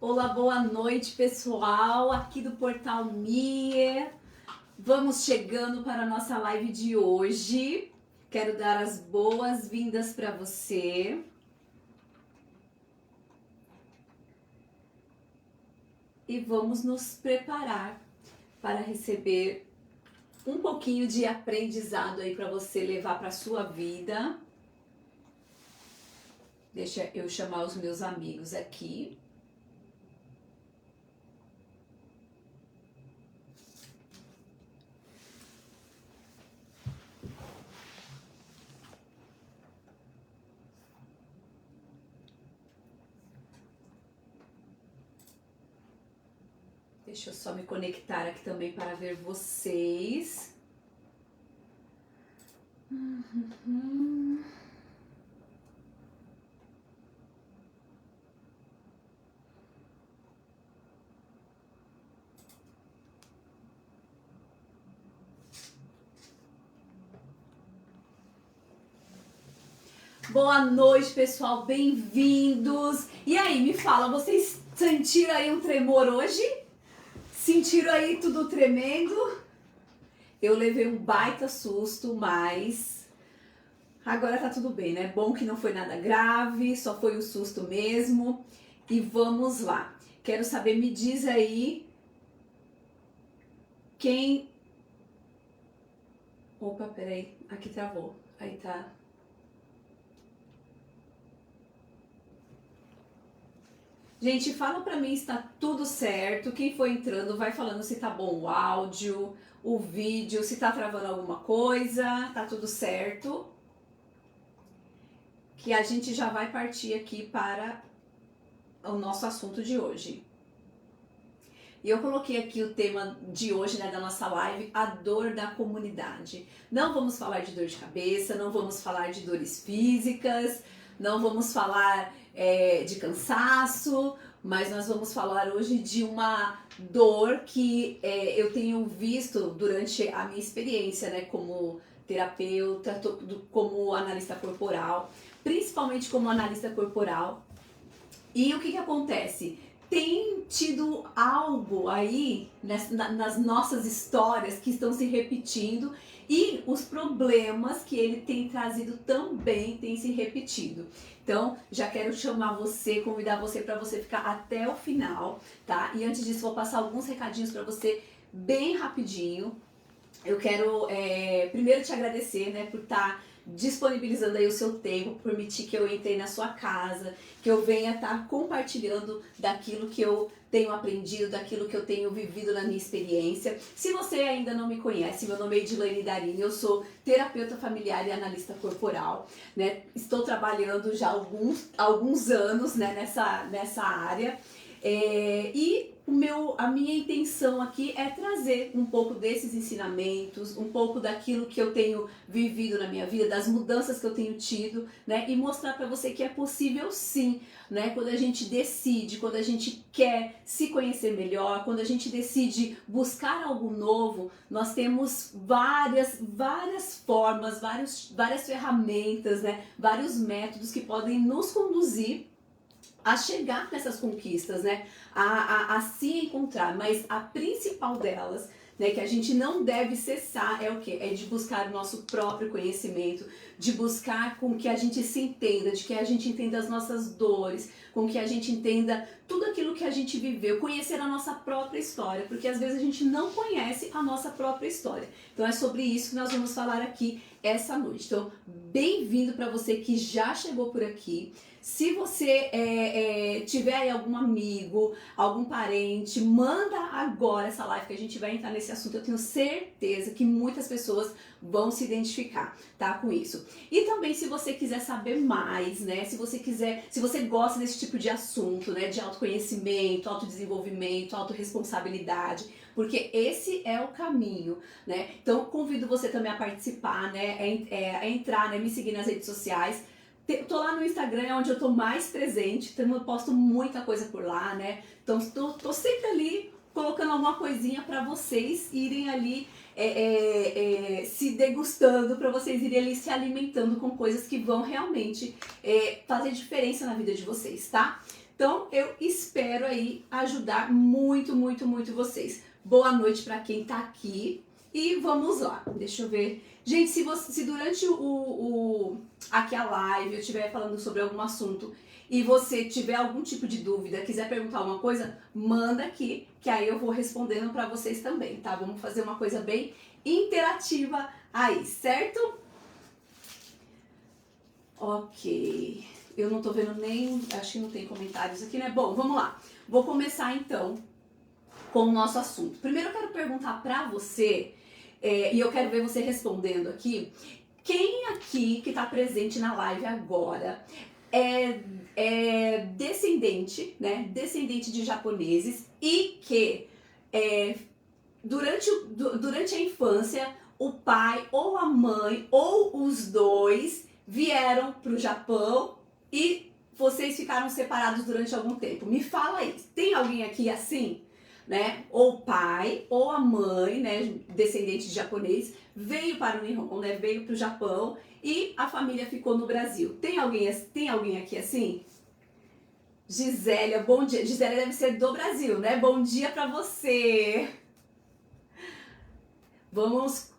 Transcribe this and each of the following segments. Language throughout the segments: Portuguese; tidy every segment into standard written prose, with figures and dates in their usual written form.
Olá, boa noite, pessoal, aqui do Portal Mie. Vamos chegando para a nossa live de hoje. Quero dar as boas-vindas para você. E vamos nos preparar para receber um pouquinho de aprendizado aí para você levar para a sua vida. Deixa eu chamar os meus amigos aqui. Deixa eu só me conectar aqui também para ver vocês. Boa noite, pessoal, bem-vindos! E aí, me fala, vocês sentiram aí um tremor hoje? Sentiram aí tudo tremendo? Eu levei um baita susto, mas agora tá tudo bem, né? Bom que não foi nada grave, só foi o susto mesmo. E vamos lá. Quero saber, me diz aí quem... Opa, peraí, aqui travou. Aí tá... Gente, fala pra mim se tá tudo certo. Quem for entrando vai falando se tá bom o áudio, o vídeo, se tá travando alguma coisa, tá tudo certo. Que a gente já vai partir aqui para o nosso assunto de hoje. E eu coloquei aqui o tema de hoje, né, da nossa live, a dor da comunidade. Não vamos falar de dor de cabeça, não vamos falar de dores físicas, não vamos falar de cansaço, mas nós vamos falar hoje de uma dor que eu tenho visto durante a minha experiência, né, como terapeuta, como analista corporal, principalmente como analista corporal. E o que acontece? Tem tido algo aí nas nossas histórias que estão se repetindo e os problemas que ele tem trazido também têm se repetido. Então, já quero chamar você, convidar você para você ficar até o final, tá? E antes disso, vou passar alguns recadinhos para você bem rapidinho. Eu quero primeiro te agradecer, né, por estar disponibilizando aí o seu tempo, permitir que eu entre na sua casa, que eu venha estar compartilhando daquilo que eu tenho aprendido, daquilo que eu tenho vivido na minha experiência. Se você ainda não me conhece, meu nome é Edilane Darini, eu sou terapeuta familiar e analista corporal, né? Estou trabalhando já há alguns anos, né, nessa área. E a minha intenção aqui é trazer um pouco desses ensinamentos, um pouco daquilo que eu tenho vivido na minha vida, das mudanças que eu tenho tido, né? E mostrar para você que é possível sim, né? Quando a gente decide, quando a gente quer se conhecer melhor, quando a gente decide buscar algo novo, nós temos várias formas, várias ferramentas, né? Vários métodos que podem nos conduzir a chegar nessas conquistas, né? A se encontrar, mas a principal delas, né, que a gente não deve cessar é o quê? É de buscar o nosso próprio conhecimento, de buscar com que a gente se entenda, de que a gente entenda as nossas dores, com que a gente entenda tudo aquilo que a gente viveu, conhecer a nossa própria história, porque às vezes a gente não conhece a nossa própria história. Então é sobre isso que nós vamos falar aqui essa noite. Então, bem-vindo para você que já chegou por aqui. Se você tiver aí algum amigo, algum parente, manda agora essa live que a gente vai entrar nesse assunto. Eu tenho certeza que muitas pessoas vão se identificar, tá, com isso. E também se você quiser saber mais, né, se você gosta desse tipo de assunto, né, de autoconhecimento, autodesenvolvimento, autorresponsabilidade, porque esse é o caminho, né. Então convido você também a participar, né, a entrar, né, me seguir nas redes sociais. Tô lá no Instagram, é onde eu tô mais presente, então eu posto muita coisa por lá, né? Então tô sempre ali colocando alguma coisinha para vocês irem ali se degustando, para vocês irem ali se alimentando com coisas que vão realmente fazer diferença na vida de vocês, tá? Então eu espero aí ajudar muito, muito, muito vocês. Boa noite para quem tá aqui e vamos lá. Deixa eu ver. Gente, se durante aqui a live eu estiver falando sobre algum assunto e você tiver algum tipo de dúvida, quiser perguntar alguma coisa, manda aqui, que aí eu vou respondendo para vocês também, tá? Vamos fazer uma coisa bem interativa aí, certo? Ok. Eu não tô vendo nem... Acho que não tem comentários aqui, né? Bom, vamos lá. Vou começar então com o nosso assunto. Primeiro eu quero perguntar pra você, e eu quero ver você respondendo aqui, quem aqui que tá presente na live agora é descendente, né? Descendente de japoneses e que durante a infância o pai ou a mãe ou os dois vieram pro Japão e vocês ficaram separados durante algum tempo. Me fala aí, tem alguém aqui assim? Né? Ou o pai ou a mãe, né, descendente de japonês, veio para o Nihon, né, veio para o Japão e a família ficou no Brasil. Tem alguém aqui assim? Gisélia, bom dia. Gisélia deve ser do Brasil, né? Bom dia para você. Vamos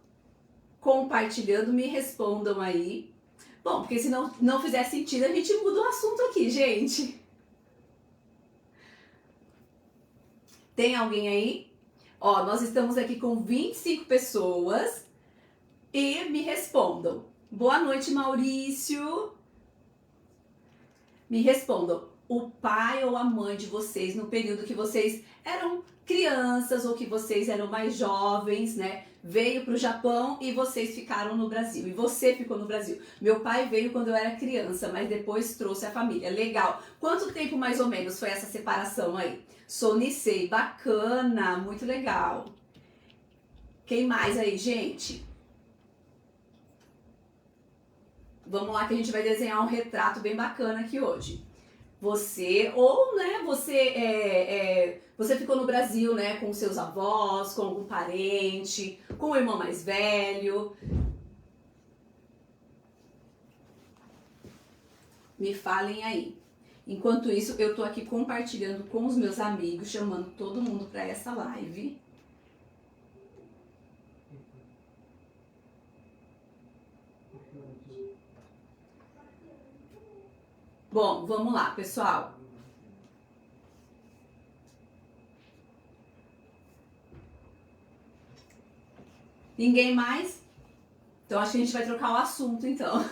compartilhando, me respondam aí. Bom, porque se não fizer sentido, a gente muda o assunto aqui, gente. Tem alguém aí? Ó, nós estamos aqui com 25 pessoas e me respondam. Boa noite, Maurício. Me respondam. O pai ou a mãe de vocês, no período que vocês eram crianças ou que vocês eram mais jovens, né? Veio para o Japão e vocês ficaram no Brasil. E você ficou no Brasil. Meu pai veio quando eu era criança, mas depois trouxe a família. Legal. Quanto tempo mais ou menos foi essa separação aí? Sou Nisei. Bacana. Muito legal. Quem mais aí, gente? Vamos lá que a gente vai desenhar um retrato bem bacana aqui hoje. Você, ou né, você ficou no Brasil, né, com seus avós, com algum parente, com o irmão mais velho. Me falem aí. Enquanto isso, eu tô aqui compartilhando com os meus amigos, chamando todo mundo para essa live. Bom, vamos lá, pessoal. Ninguém mais? Então acho que a gente vai trocar o assunto, então.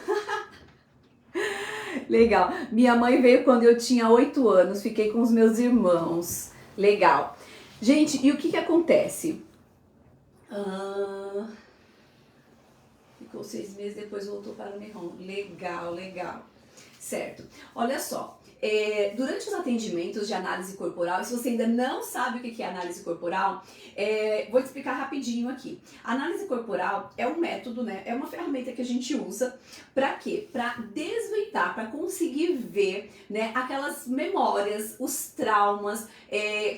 Legal. Minha mãe veio quando eu tinha 8 anos, fiquei com os meus irmãos. Legal. Gente, e o que acontece? Ficou 6 meses, depois voltou para o Nihon. Legal, legal. Certo. Olha só, durante os atendimentos de análise corporal, e se você ainda não sabe o que é análise corporal, vou te explicar rapidinho aqui. A análise corporal é um método, né? É uma ferramenta que a gente usa para quê? Para desvendar, para conseguir ver, né, aquelas memórias, os traumas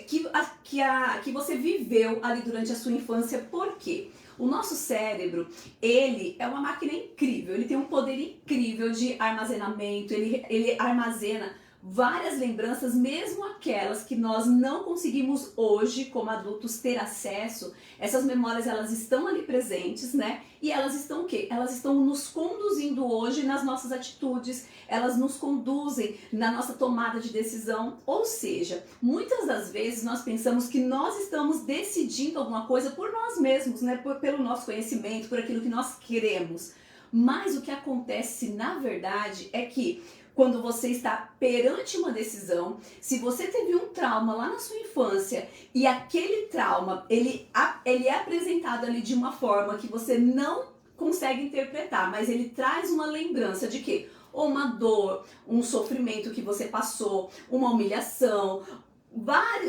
que você viveu ali durante a sua infância. Por quê? O nosso cérebro, ele é uma máquina incrível, ele tem um poder incrível de armazenamento, ele armazena várias lembranças, mesmo aquelas que nós não conseguimos hoje, como adultos, ter acesso. Essas memórias, elas estão ali presentes, né? E elas estão o quê? Elas estão nos conduzindo hoje nas nossas atitudes, elas nos conduzem na nossa tomada de decisão. Ou seja, muitas das vezes nós pensamos que nós estamos decidindo alguma coisa por nós mesmos, né? Pelo nosso conhecimento, por aquilo que nós queremos. Mas o que acontece, na verdade, é que quando você está perante uma decisão, se você teve um trauma lá na sua infância e aquele trauma, ele é apresentado ali de uma forma que você não consegue interpretar, mas ele traz uma lembrança de quê? Ou uma dor, um sofrimento que você passou, uma humilhação.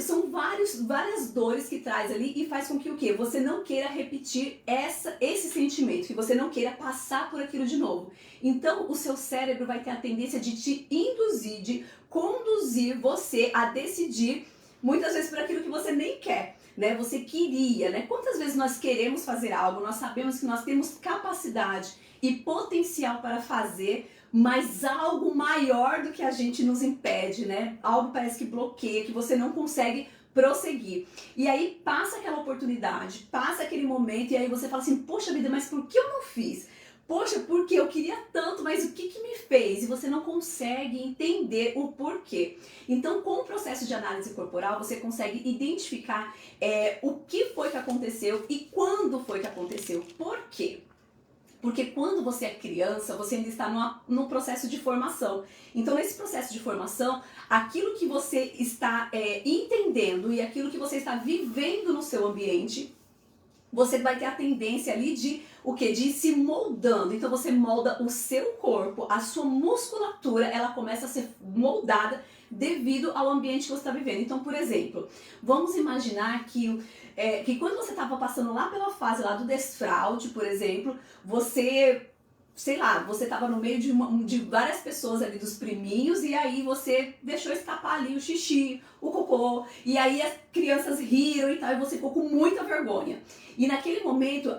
São várias dores que traz ali e faz com que o quê? Você não queira repetir esse sentimento, que você não queira passar por aquilo de novo. Então o seu cérebro vai ter a tendência de te induzir, de conduzir você a decidir muitas vezes por aquilo que você nem quer, né? Você queria, né? Quantas vezes nós queremos fazer algo, nós sabemos que nós temos capacidade e potencial para fazer, mas algo maior do que a gente nos impede, né? Algo parece que bloqueia, que você não consegue prosseguir. E aí passa aquela oportunidade, passa aquele momento e aí você fala assim, poxa vida, mas por que eu não fiz? Poxa, porque eu queria tanto, mas o que que me fez? E você não consegue entender o porquê. Então, com o processo de análise corporal, você consegue identificar o que foi que aconteceu e quando foi que aconteceu. Por quê? Porque quando você é criança, você ainda está num processo de formação. Então, nesse processo de formação, aquilo que você está entendendo e aquilo que você está vivendo no seu ambiente, você vai ter a tendência ali de o que? De ir se moldando. Então você molda o seu corpo, a sua musculatura, ela começa a ser moldada devido ao ambiente que você está vivendo. Então, por exemplo, vamos imaginar que quando você estava passando lá pela fase lá do desfraude, por exemplo, você, sei lá, você estava no meio de várias pessoas ali dos priminhos e aí você deixou escapar ali o xixi, o cocô, e aí as crianças riram e tal, e você ficou com muita vergonha. E naquele momento,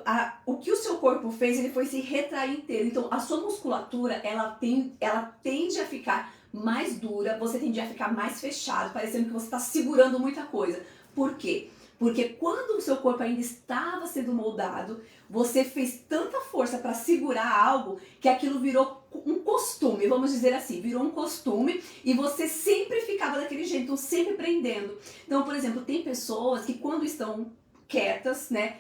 o que o seu corpo fez, ele foi se retrair inteiro. Então, a sua musculatura, ela tende a ficar mais dura, você tende a ficar mais fechado, parecendo que você está segurando muita coisa. Por quê? Porque quando o seu corpo ainda estava sendo moldado, você fez tanta força para segurar algo que aquilo virou um costume, vamos dizer assim, virou um costume e você sempre ficava daquele jeito, então sempre prendendo. Então, por exemplo, tem pessoas que quando estão quietas, né,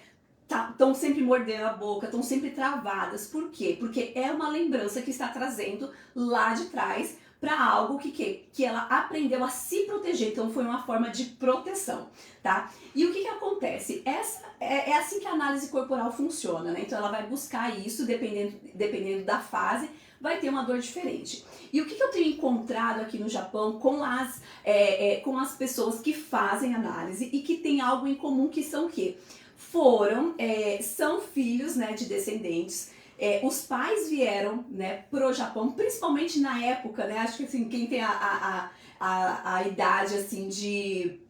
estão sempre mordendo a boca, estão sempre travadas. Por quê? Porque é uma lembrança que está trazendo lá de trás para algo que ela aprendeu a se proteger, então foi uma forma de proteção, tá? E o que acontece? É assim que a análise corporal funciona, né? Então ela vai buscar isso, dependendo da fase, vai ter uma dor diferente. E o que eu tenho encontrado aqui no Japão com as pessoas que fazem análise e que tem algo em comum, que são o quê? São filhos, né, de descendentes. Os pais vieram, né, pro Japão, principalmente na época, né, acho que assim, quem tem a idade assim de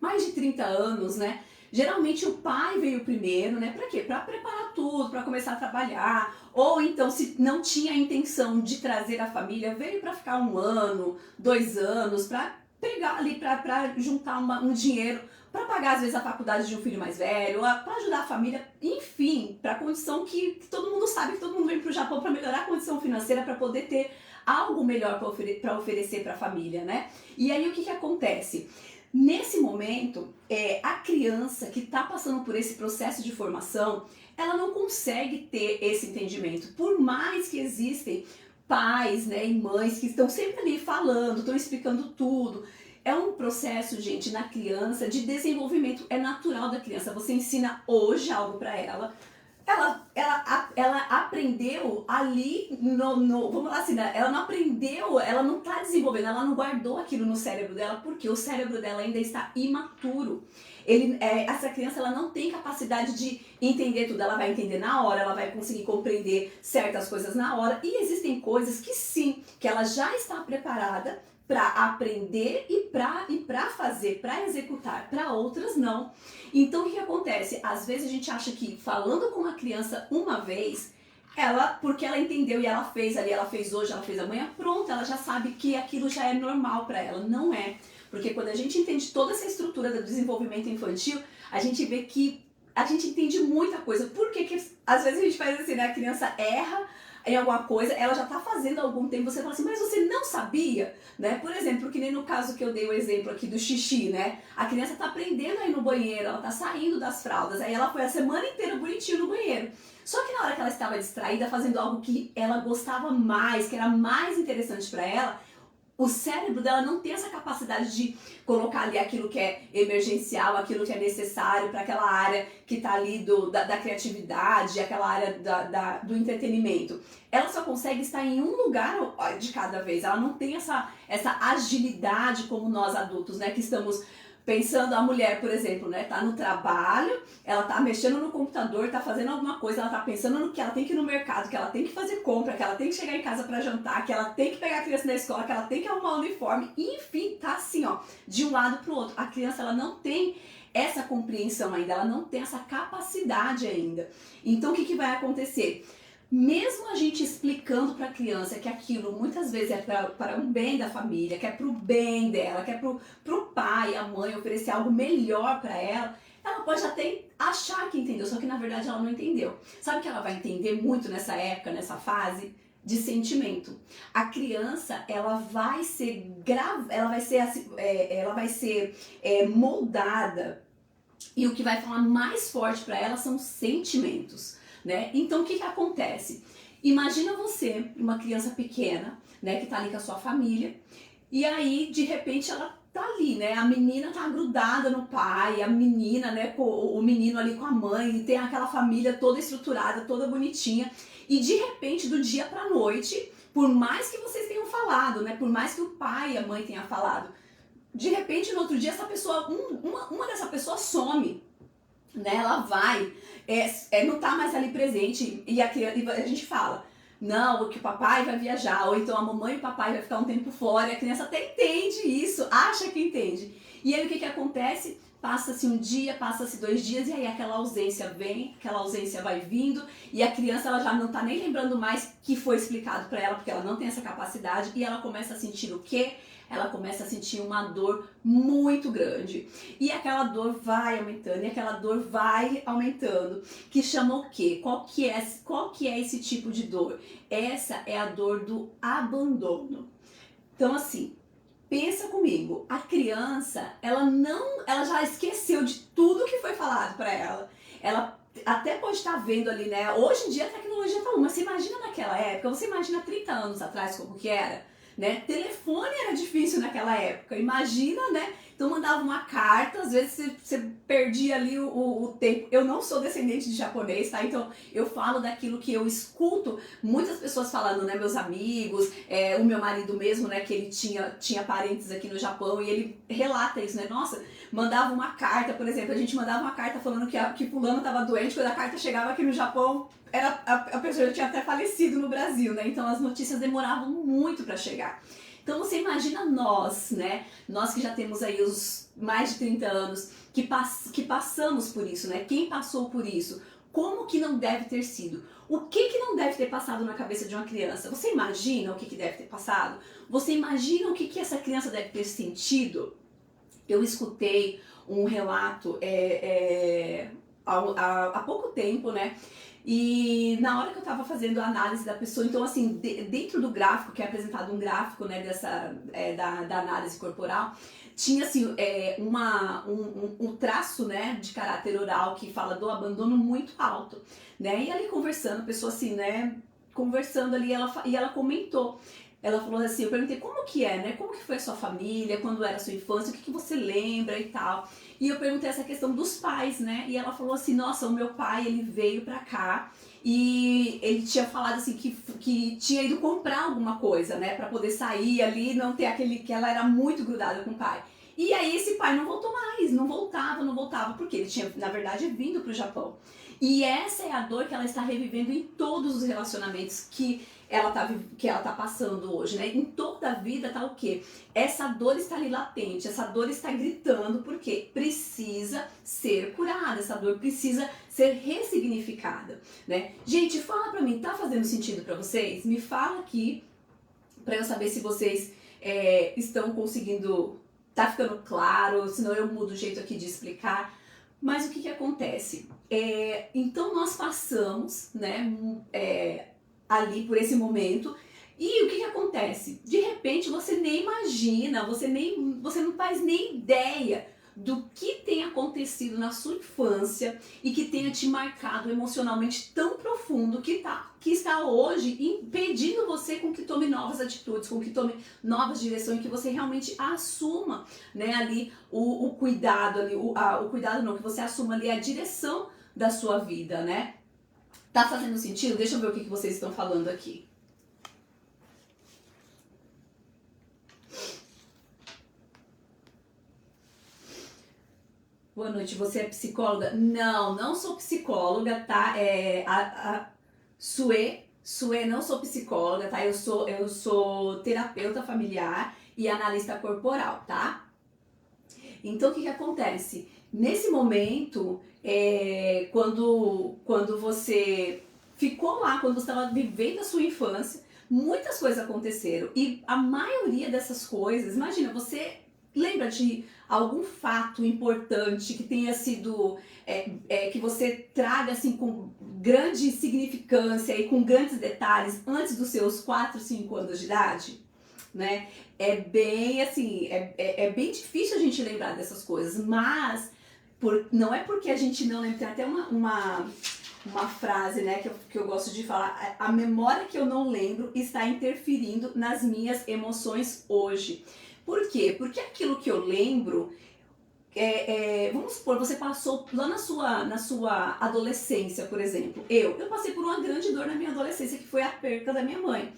mais de 30 anos, né, geralmente o pai veio primeiro, né, pra quê? Pra preparar tudo, pra começar a trabalhar, ou então se não tinha a intenção de trazer a família, veio pra ficar 1 ano, 2 anos, pra pegar ali, pra juntar um dinheiro, para pagar às vezes a faculdade de um filho mais velho, para ajudar a família, enfim, para a condição que todo mundo sabe que todo mundo vem para o Japão para melhorar a condição financeira, para poder ter algo melhor para oferecer para a família, né? E aí o que acontece? Nesse momento, a criança que está passando por esse processo de formação, ela não consegue ter esse entendimento, por mais que existem pais, né, e mães que estão sempre ali falando, estão explicando tudo. É um processo, gente, na criança de desenvolvimento, é natural da criança. Você ensina hoje algo para ela, ela aprendeu ali, vamos lá assim, né? Ela não aprendeu, ela não está desenvolvendo, ela não guardou aquilo no cérebro dela, porque o cérebro dela ainda está imaturo. Essa criança, ela não tem capacidade de entender tudo, ela vai entender na hora, ela vai conseguir compreender certas coisas na hora, e existem coisas que sim, que ela já está preparada para aprender e para fazer, para executar, para outras não. Então o que acontece? Às vezes a gente acha que falando com a criança uma vez, porque ela entendeu e ela fez ali, ela fez hoje, ela fez amanhã, pronto, ela já sabe que aquilo já é normal para ela. Não é. Porque quando a gente entende toda essa estrutura do desenvolvimento infantil, a gente vê que a gente entende muita coisa. Por que às vezes a gente faz assim, né? A criança erra em alguma coisa, ela já tá fazendo há algum tempo, você fala assim, mas você não sabia, né? Por exemplo, que nem no caso que eu dei o exemplo aqui do xixi, né? A criança tá aprendendo a ir no banheiro, ela tá saindo das fraldas, aí ela foi a semana inteira bonitinho no banheiro. Só que na hora que ela estava distraída, fazendo algo que ela gostava mais, que era mais interessante para ela, o cérebro dela não tem essa capacidade de colocar ali aquilo que é emergencial, aquilo que é necessário para aquela área que está ali da criatividade, aquela área do entretenimento. Ela só consegue estar em um lugar de cada vez. Ela não tem essa agilidade como nós adultos, né, que estamos pensando. A mulher, por exemplo, né, tá no trabalho, ela tá mexendo no computador, tá fazendo alguma coisa, ela tá pensando no que ela tem que ir no mercado, que ela tem que fazer compra, que ela tem que chegar em casa para jantar, que ela tem que pegar a criança na escola, que ela tem que arrumar o uniforme, enfim, tá assim, ó, de um lado pro outro. A criança, ela não tem essa compreensão ainda, ela não tem essa capacidade ainda. Então, o que vai acontecer? mesmo a gente explicando para a criança que aquilo muitas vezes é para o bem da família, que é para o bem dela, que é para o pai, a mãe oferecer algo melhor para ela pode até achar que entendeu, só que na verdade ela não entendeu. Sabe o que ela vai entender muito nessa época, nessa fase? De sentimento. A criança, ela vai ser moldada, e o que vai falar mais forte para ela são sentimentos, né? Então o que acontece? Imagina você, uma criança pequena, né, que tá ali com a sua família, e aí de repente ela tá ali, né? A menina tá grudada no pai, a menina, né, o menino ali com a mãe, e tem aquela família toda estruturada, toda bonitinha, e de repente do dia pra noite, por mais que vocês tenham falado, né, por mais que o pai e a mãe tenham falado, de repente no outro dia essa pessoa, uma dessa pessoas some, né? Ela vai, não tá mais ali presente, e a gente fala, não, que o papai vai viajar, ou então a mamãe e o papai vai ficar um tempo fora, e a criança até entende isso, acha que entende. E aí o que acontece? Passa-se um dia, passa-se 2 dias, e aí aquela ausência vem, aquela ausência vai vindo, e a criança ela já não tá nem lembrando mais que foi explicado para ela, porque ela não tem essa capacidade, e ela começa a sentir o quê? Ela começa a sentir uma dor muito grande. E aquela dor vai aumentando, e aquela dor vai aumentando, que chama o quê? Qual que é esse tipo de dor? Essa é a dor do abandono. Então assim, pensa comigo, a criança, ela já esqueceu de tudo que foi falado para ela. Ela até pode estar vendo ali, né? Hoje em dia a tecnologia tá mas você imagina naquela época, você imagina 30 anos atrás como que era? Né? Telefone era difícil naquela época, imagina, né? Então mandava uma carta, às vezes você perdia ali o tempo. Eu não sou descendente de japonês, tá? Então eu falo daquilo que eu escuto muitas pessoas falando, né? Meus amigos, o meu marido mesmo, né? Que ele tinha parentes aqui no Japão, e ele relata isso, né? Nossa, mandava uma carta, por exemplo, a gente mandava uma carta falando que fulano estava doente, quando a carta chegava aqui no Japão, a pessoa já tinha até falecido no Brasil, né? Então as notícias demoravam muito para chegar. Então você imagina nós, né? Nós que já temos aí os mais de 30 anos, que passamos por isso, né? Quem passou por isso? Como que não deve ter sido? O que não deve ter passado na cabeça de uma criança? Você imagina o que deve ter passado? Você imagina o que essa criança deve ter sentido? Eu escutei um relato há pouco tempo, né? E na hora que eu tava fazendo a análise da pessoa, então assim, dentro do gráfico, que é apresentado um gráfico, né, da análise corporal, tinha assim, um traço, né, de caráter oral que fala do abandono muito alto, né? E ali conversando, a pessoa assim, né, conversando ali, ela comentou. Ela falou assim, eu perguntei como que é, né? Como que foi a sua família, quando era a sua infância, o que você lembra e tal. E eu perguntei essa questão dos pais, né? E ela falou assim, nossa, o meu pai, ele veio pra cá e ele tinha falado assim que tinha ido comprar alguma coisa, né? Pra poder sair ali, não ter que ela era muito grudada com o pai. E aí esse pai não voltou mais, não voltava, porque ele tinha, na verdade, vindo pro Japão. E essa é a dor que ela está revivendo em todos os relacionamentos que ela tá passando hoje, né? Em toda a vida tá o quê? Essa dor está ali latente, essa dor está gritando, porque precisa ser curada, essa dor precisa ser ressignificada, né? Gente, fala pra mim, tá fazendo sentido pra vocês? Me fala aqui, pra eu saber se vocês estão conseguindo, tá ficando claro, senão eu mudo o jeito aqui de explicar. Mas o que acontece? Então nós passamos, né, ali por esse momento, e o que acontece? De repente você nem imagina, você não faz nem ideia do que tem acontecido na sua infância e que tenha te marcado emocionalmente tão profundo que está hoje impedindo você com que tome novas atitudes, com que tome novas direções, que você realmente assuma, né, ali o cuidado, ali, o cuidado não, que você assuma ali a direção da sua vida, né? Tá fazendo sentido? Deixa eu ver o que vocês estão falando aqui. Boa noite, você é psicóloga? Não, não sou psicóloga, tá? Sue, não sou psicóloga, tá? Eu sou terapeuta familiar e analista corporal, tá? Então, o que acontece? Nesse momento, quando você ficou lá quando você estava vivendo a sua infância, muitas coisas aconteceram e a maioria dessas coisas, imagina, você lembra de algum fato importante que tenha sido, que você traga assim com grande significância e com grandes detalhes antes dos seus 4, 5 anos de idade? Né? É bem assim, é bem difícil a gente lembrar dessas coisas, mas não é porque a gente não lembra, tem até uma frase, né, que eu gosto de falar, a memória que eu não lembro está interferindo nas minhas emoções hoje. Por quê? Porque aquilo que eu lembro, vamos supor, você passou lá na sua adolescência, por exemplo. Eu passei por uma grande dor na minha adolescência, que foi a perca da minha mãe.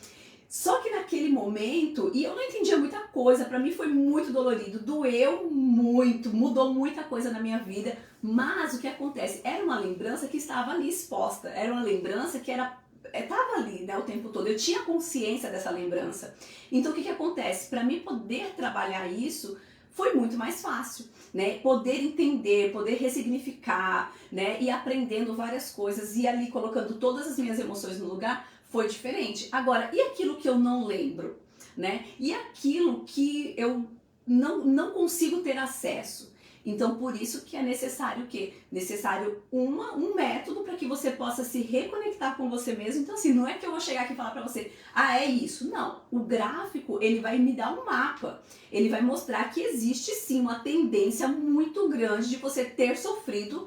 Só que naquele momento, e eu não entendia muita coisa, pra mim foi muito dolorido, doeu muito, mudou muita coisa na minha vida, mas o que acontece? Era uma lembrança que estava ali exposta, era uma lembrança que estava ali, né, o tempo todo, eu tinha consciência dessa lembrança. Então o que acontece? Para mim poder trabalhar isso foi muito mais fácil, né? Poder entender, poder ressignificar, né? E aprendendo várias coisas e ali colocando todas as minhas emoções no lugar foi diferente. Agora, e aquilo que eu não lembro, né? E aquilo que eu não consigo ter acesso? Então, por isso que é necessário o quê? Necessário um método para que você possa se reconectar com você mesmo. Então, assim, não é que eu vou chegar aqui e falar para você, ah, é isso. Não. O gráfico, ele vai me dar um mapa. Ele vai mostrar que existe, sim, uma tendência muito grande de você ter sofrido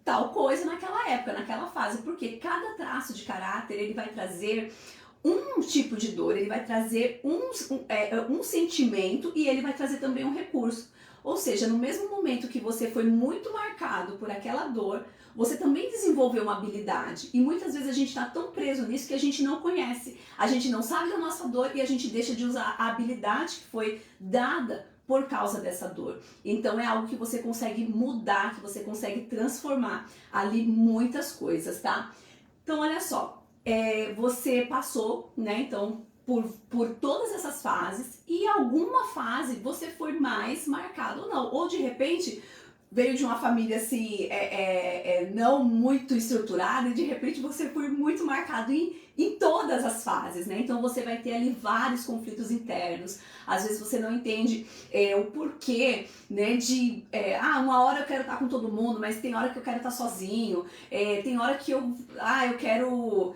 tal coisa naquela época, naquela fase. Porque cada traço de caráter, ele vai trazer um tipo de dor, ele vai trazer um sentimento e ele vai trazer também um recurso. Ou seja, no mesmo momento que você foi muito marcado por aquela dor, você também desenvolveu uma habilidade. E muitas vezes a gente está tão preso nisso que a gente não conhece. A gente não sabe da nossa dor e a gente deixa de usar a habilidade que foi dada por causa dessa dor. Então é algo que você consegue mudar, que você consegue transformar ali muitas coisas, tá? Então olha só, você passou, né, então, por todas essas fases e alguma fase você foi mais marcado ou não. Ou de repente veio de uma família assim, não muito estruturada e de repente você foi muito marcado em todas as fases, né? Então você vai ter ali vários conflitos internos. Às vezes você não entende o porquê, né? Uma hora eu quero estar com todo mundo, mas tem hora que eu quero estar sozinho. Tem hora que eu quero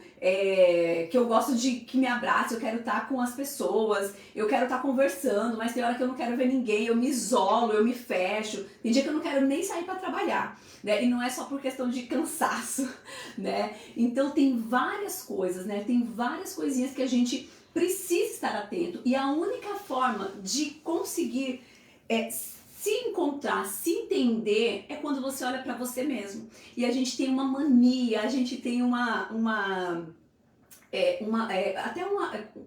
que eu gosto de que me abrace, eu quero estar com as pessoas, eu quero estar conversando, mas tem hora que eu não quero ver ninguém, eu me isolo, eu me fecho. Tem dia que eu não quero nem sair para trabalhar, né? E não é só por questão de cansaço, né? Então tem várias coisas, né? Tem várias coisinhas que a gente precisa estar atento e a única forma de conseguir se encontrar, se entender é quando você olha para você mesmo. E a gente tem uma mania, a gente tem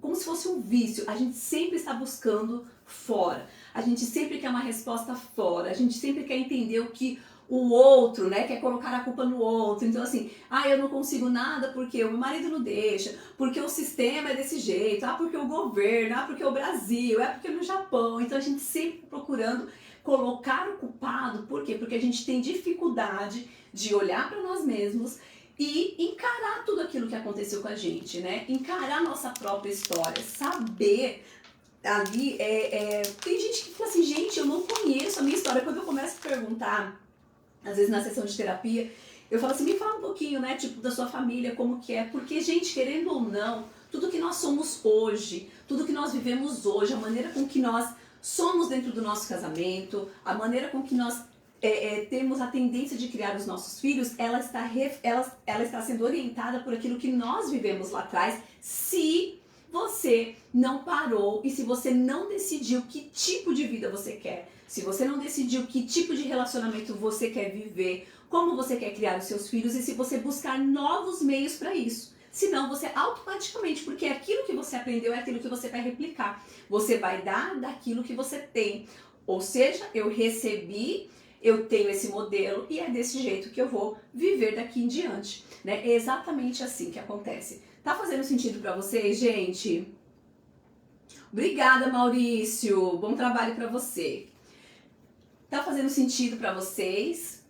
como se fosse um vício. A gente sempre está buscando fora. A gente sempre quer uma resposta fora. A gente sempre quer entender o que o outro, né, quer colocar a culpa no outro. Então assim, eu não consigo nada porque o meu marido não deixa, porque o sistema é desse jeito, porque o governo, porque o Brasil, porque no Japão. Então a gente sempre procurando colocar o culpado. Por quê? Porque a gente tem dificuldade de olhar para nós mesmos e encarar tudo aquilo que aconteceu com a gente, né? Encarar a nossa própria história, saber ali, tem gente que fala assim, gente, eu não conheço a minha história. Quando eu começo a perguntar, às vezes na sessão de terapia, eu falo assim, me fala um pouquinho, né, tipo, da sua família, como que é, porque, gente, querendo ou não, tudo que nós somos hoje, tudo que nós vivemos hoje, a maneira com que nós somos dentro do nosso casamento, a maneira com que nós temos a tendência de criar os nossos filhos, ela está sendo orientada por aquilo que nós vivemos lá atrás, se você não parou e se você não decidiu que tipo de vida você quer, se você não decidiu que tipo de relacionamento você quer viver, como você quer criar os seus filhos e se você buscar novos meios para isso. Senão você automaticamente, porque aquilo que você aprendeu é aquilo que você vai replicar. Você vai dar daquilo que você tem. Ou seja, eu recebi, eu tenho esse modelo e é desse jeito que eu vou viver daqui em diante, né? É exatamente assim que acontece. Tá fazendo sentido para vocês, gente? Obrigada, Maurício. Bom trabalho para você. Tá fazendo sentido para vocês?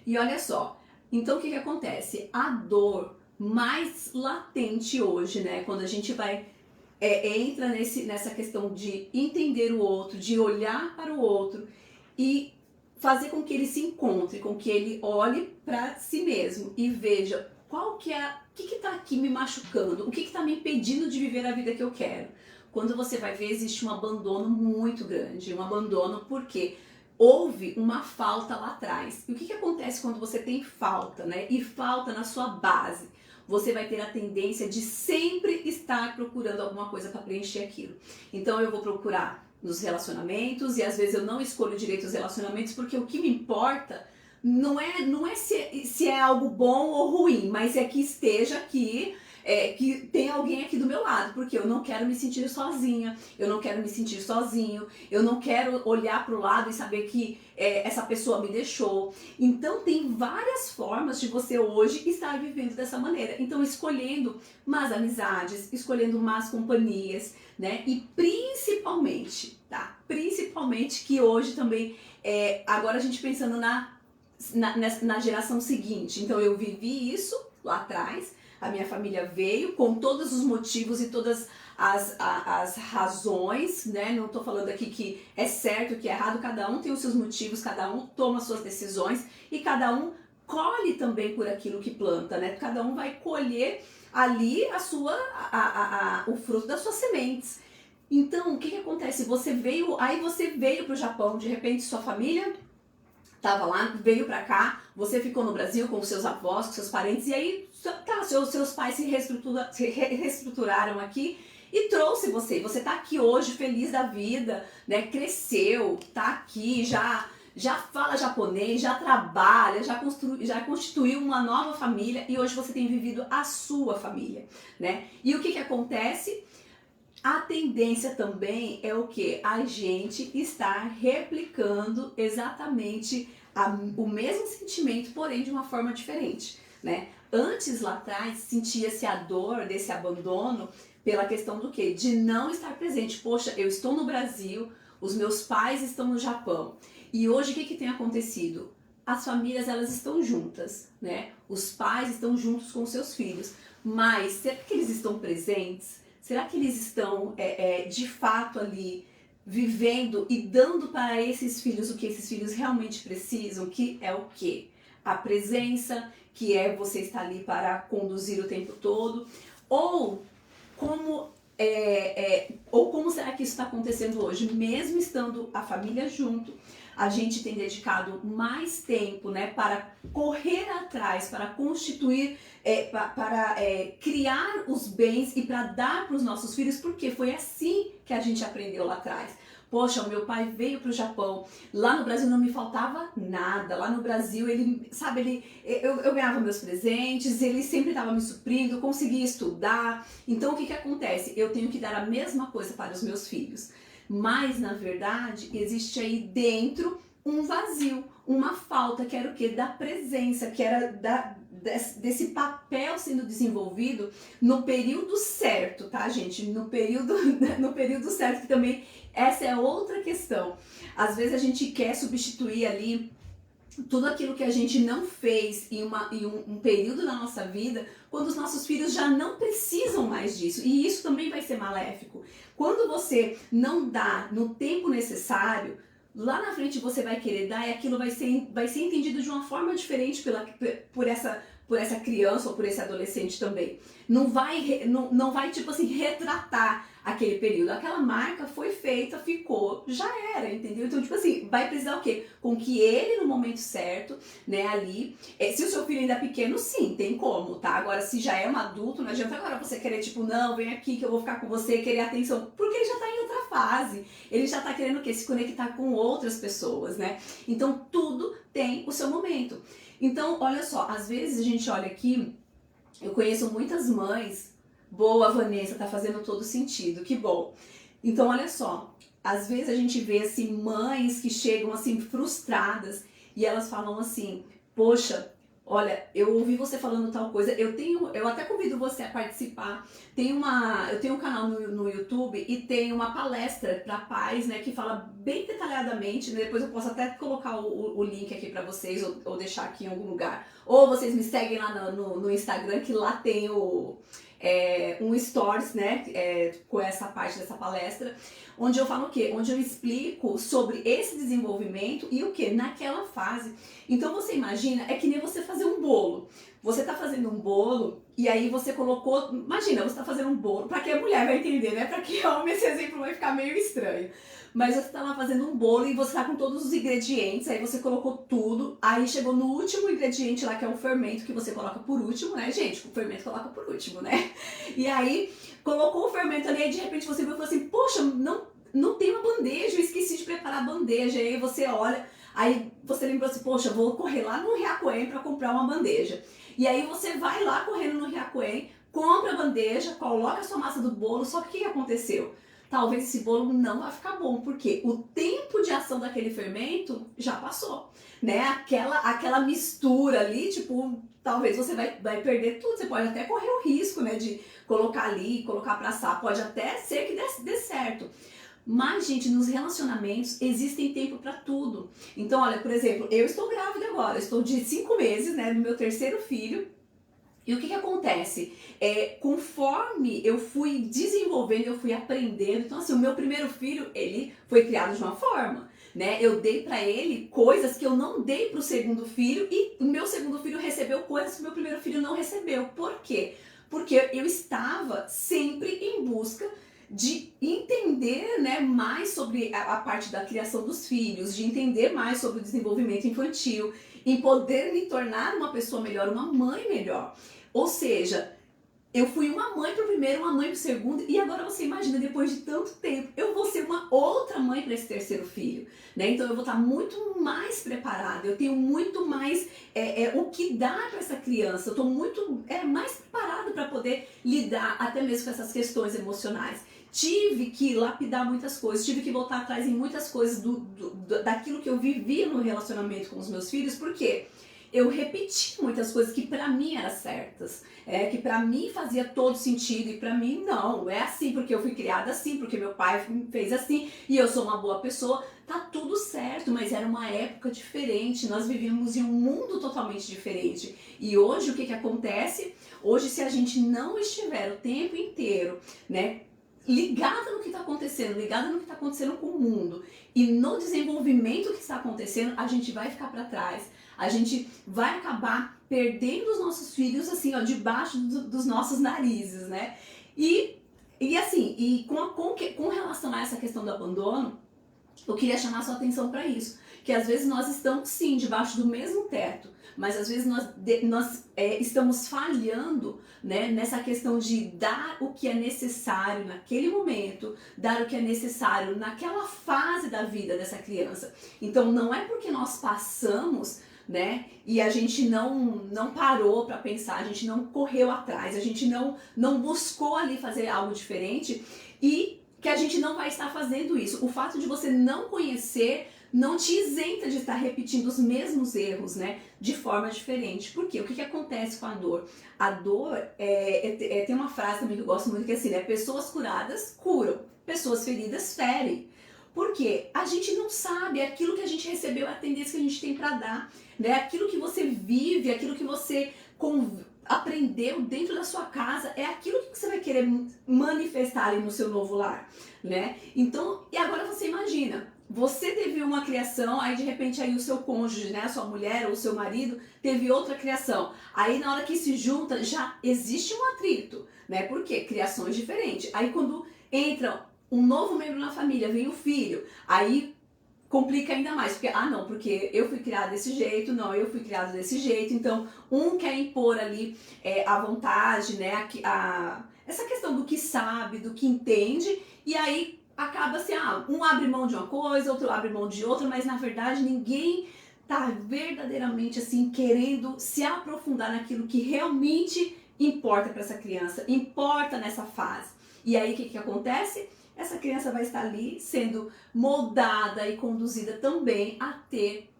E olha só, Então, o que acontece? A dor mais latente hoje, né? Quando a gente vai entra nessa questão de entender o outro, de olhar para o outro e fazer com que ele se encontre, com que ele olhe para si mesmo e veja o que está aqui me machucando, o que está me impedindo de viver a vida que eu quero. Quando você vai ver, existe um abandono muito grande, um abandono porque houve uma falta lá atrás. E o que acontece quando você tem falta, né? E falta na sua base? Você vai ter a tendência de sempre estar procurando alguma coisa para preencher aquilo. Então eu vou procurar nos relacionamentos e às vezes eu não escolho direito os relacionamentos porque o que me importa não é se é algo bom ou ruim, mas é que esteja aqui, que tem alguém aqui do meu lado, porque eu não quero me sentir sozinha, eu não quero me sentir sozinho, eu não quero olhar para o lado e saber que essa pessoa me deixou. Então tem várias formas de você hoje estar vivendo dessa maneira. Então escolhendo más amizades, escolhendo más companhias, né? E principalmente, tá? Principalmente que hoje também, agora a gente pensando na geração seguinte. Então eu vivi isso lá atrás, a minha família veio com todos os motivos e todas as razões, né? Não tô falando aqui que é certo, que é errado, cada um tem os seus motivos, cada um toma suas decisões e cada um colhe também por aquilo que planta, né? Cada um vai colher ali o fruto das suas sementes. Então, o que acontece? Você veio para o Japão, de repente sua família tava lá, veio pra cá, você ficou no Brasil com seus avós, com seus parentes, e aí tá, seus pais se reestruturaram aqui e trouxe você. Você tá aqui hoje feliz da vida, né? Cresceu, tá aqui, já fala japonês, já trabalha, já constituiu uma nova família e hoje você tem vivido a sua família, né? E o que acontece? A tendência também é o que? A gente está replicando exatamente o mesmo sentimento, porém de uma forma diferente, né? Antes, lá atrás, sentia-se a dor desse abandono pela questão do quê? De não estar presente. Poxa, eu estou no Brasil, os meus pais estão no Japão. E hoje o que tem acontecido? As famílias, elas estão juntas, né? Os pais estão juntos com seus filhos. Mas será que eles estão presentes? Será que eles estão, de fato, ali vivendo e dando para esses filhos o que esses filhos realmente precisam? Que é o quê? A presença, que é você estar ali para conduzir o tempo todo. Ou como será que isso está acontecendo hoje? Mesmo estando a família junto, a gente tem dedicado mais tempo, né, para correr atrás, para constituir, para criar os bens e para dar para os nossos filhos, porque foi assim que a gente aprendeu lá atrás. Poxa, o meu pai veio para o Japão, lá no Brasil não me faltava nada, lá no Brasil eu ganhava meus presentes, ele sempre estava me suprindo, eu conseguia estudar. Então o que acontece? Eu tenho que dar a mesma coisa para os meus filhos. Mas, na verdade, existe aí dentro um vazio, uma falta, que era o quê? Da presença, que era desse papel sendo desenvolvido no período certo, tá, gente? No período certo, que também essa é outra questão. Às vezes a gente quer substituir ali tudo aquilo que a gente não fez em um período da nossa vida, quando os nossos filhos já não precisam mais disso. E isso também vai ser maléfico. Quando você não dá no tempo necessário, lá na frente você vai querer dar e aquilo vai ser entendido de uma forma diferente por essa criança ou por esse adolescente também. Não vai tipo assim, retratar aquele período. Aquela marca foi feita, ficou, já era, entendeu? Então, tipo assim, vai precisar o quê? Com que ele, no momento certo, né, ali, se o seu filho ainda é pequeno, sim, tem como, tá? Agora, se já é um adulto, não adianta agora você querer, tipo, não, vem aqui que eu vou ficar com você, querer atenção, porque ele já tá em outra fase. Ele já tá querendo o quê? Se conectar com outras pessoas, né? Então, tudo tem o seu momento. Então, olha só, às vezes a gente olha aqui, eu conheço muitas mães. Boa, Vanessa, tá fazendo todo sentido, que bom. Então, olha só, às vezes a gente vê, assim, mães que chegam, assim, frustradas e elas falam assim, poxa, olha, eu ouvi você falando tal coisa, eu até convido você a participar. Eu tenho um canal no YouTube e tem uma palestra para pais, né, que fala bem detalhadamente, né, depois eu posso até colocar o link aqui para vocês ou deixar aqui em algum lugar. Ou vocês me seguem lá no Instagram, que lá tem um stories, né, com essa parte dessa palestra, onde eu falo o quê? Onde eu explico sobre esse desenvolvimento e o quê? Naquela fase. Então você imagina, é que nem você fazer um bolo. Você tá fazendo um bolo e aí você colocou, imagina, você tá fazendo um bolo, pra que a mulher vai entender, né? Pra que homem esse exemplo vai ficar meio estranho. Mas você tá lá fazendo um bolo e você tá com todos os ingredientes, aí você colocou tudo, aí chegou no último ingrediente lá, que é o fermento, que você coloca por último, né, gente? O fermento coloca por último, né? E aí, colocou o fermento ali, e de repente você viu e falou assim, poxa, não tem uma bandeja, eu esqueci de preparar a bandeja. E aí você olha, aí você lembrou assim, poxa, vou correr lá no Riacoém para comprar uma bandeja. E aí você vai lá correndo no Riacoém, compra a bandeja, coloca a sua massa do bolo, só que o que aconteceu? Talvez esse bolo não vai ficar bom, porque o tempo de ação daquele fermento já passou, né? Aquela mistura ali, tipo, talvez você vai perder tudo, você pode até correr o risco, né, de colocar ali, colocar pra assar, pode até ser que dê certo. Mas, gente, nos relacionamentos existem tempo para tudo. Então, olha, por exemplo, eu estou grávida agora, estou de 5 meses, né, no meu terceiro filho. E o que acontece? Conforme eu fui desenvolvendo, eu fui aprendendo. Então, assim, o meu primeiro filho, ele foi criado de uma forma, né? Eu dei para ele coisas que eu não dei para o segundo filho e o meu segundo filho recebeu coisas que o meu primeiro filho não recebeu. Por quê? Porque eu estava sempre em busca de entender, né, mais sobre a parte da criação dos filhos, de entender mais sobre o desenvolvimento infantil, em poder me tornar uma pessoa melhor, uma mãe melhor. Ou seja, eu fui uma mãe pro primeiro, uma mãe pro segundo, e agora você imagina, depois de tanto tempo, eu vou ser uma outra mãe para esse terceiro filho, né? Então eu vou estar muito mais preparada, eu tenho muito mais o que dar para essa criança, eu estou muito mais preparada para poder lidar até mesmo com essas questões emocionais. Tive que lapidar muitas coisas, tive que voltar atrás em muitas coisas daquilo que eu vivia no relacionamento com os meus filhos, porque eu repeti muitas coisas que pra mim eram certas, que pra mim fazia todo sentido e pra mim não, é assim porque eu fui criada assim, porque meu pai me fez assim e eu sou uma boa pessoa, tá tudo certo, mas era uma época diferente, nós vivíamos em um mundo totalmente diferente. E hoje o que acontece? Hoje, se a gente não estiver o tempo inteiro, né, ligada no que está acontecendo, ligada no que está acontecendo com o mundo e no desenvolvimento que está acontecendo, a gente vai ficar para trás, a gente vai acabar perdendo os nossos filhos assim, ó, debaixo dos nossos narizes, né? E assim, com relação a essa questão do abandono, eu queria chamar a sua atenção para isso, que às vezes nós estamos sim debaixo do mesmo teto, mas às vezes nós estamos falhando, né, nessa questão de dar o que é necessário naquele momento, dar o que é necessário naquela fase da vida dessa criança. Então não é porque nós passamos, né, e a gente não parou para pensar, a gente não correu atrás, a gente não buscou ali fazer algo diferente e que a gente não vai estar fazendo isso. O fato de você não conhecer não te isenta de estar repetindo os mesmos erros, né, de forma diferente. Por quê? O que acontece com a dor? A dor, tem uma frase também que eu gosto muito que é assim, né, pessoas curadas curam, pessoas feridas ferem. Porque a gente não sabe, aquilo que a gente recebeu é a tendência que a gente tem para dar, né? Aquilo que você vive, aquilo que você aprendeu dentro da sua casa, é aquilo que você vai querer manifestar ali no seu novo lar, né? Então, e agora você imagina, você teve uma criação, aí de repente aí o seu cônjuge, né, a sua mulher ou o seu marido teve outra criação. Aí na hora que se junta já existe um atrito, né? Por quê? Criações diferentes. Aí quando entra um novo membro na família, vem o filho, aí complica ainda mais, porque eu fui criada desse jeito, não, eu fui criado desse jeito, então um quer impor ali a vontade, né, essa questão do que sabe, do que entende, e aí acaba assim, um abre mão de uma coisa, outro abre mão de outra, mas na verdade ninguém tá verdadeiramente assim querendo se aprofundar naquilo que realmente importa para essa criança, importa nessa fase. E aí o que acontece? Essa criança vai estar ali sendo moldada e conduzida também a ter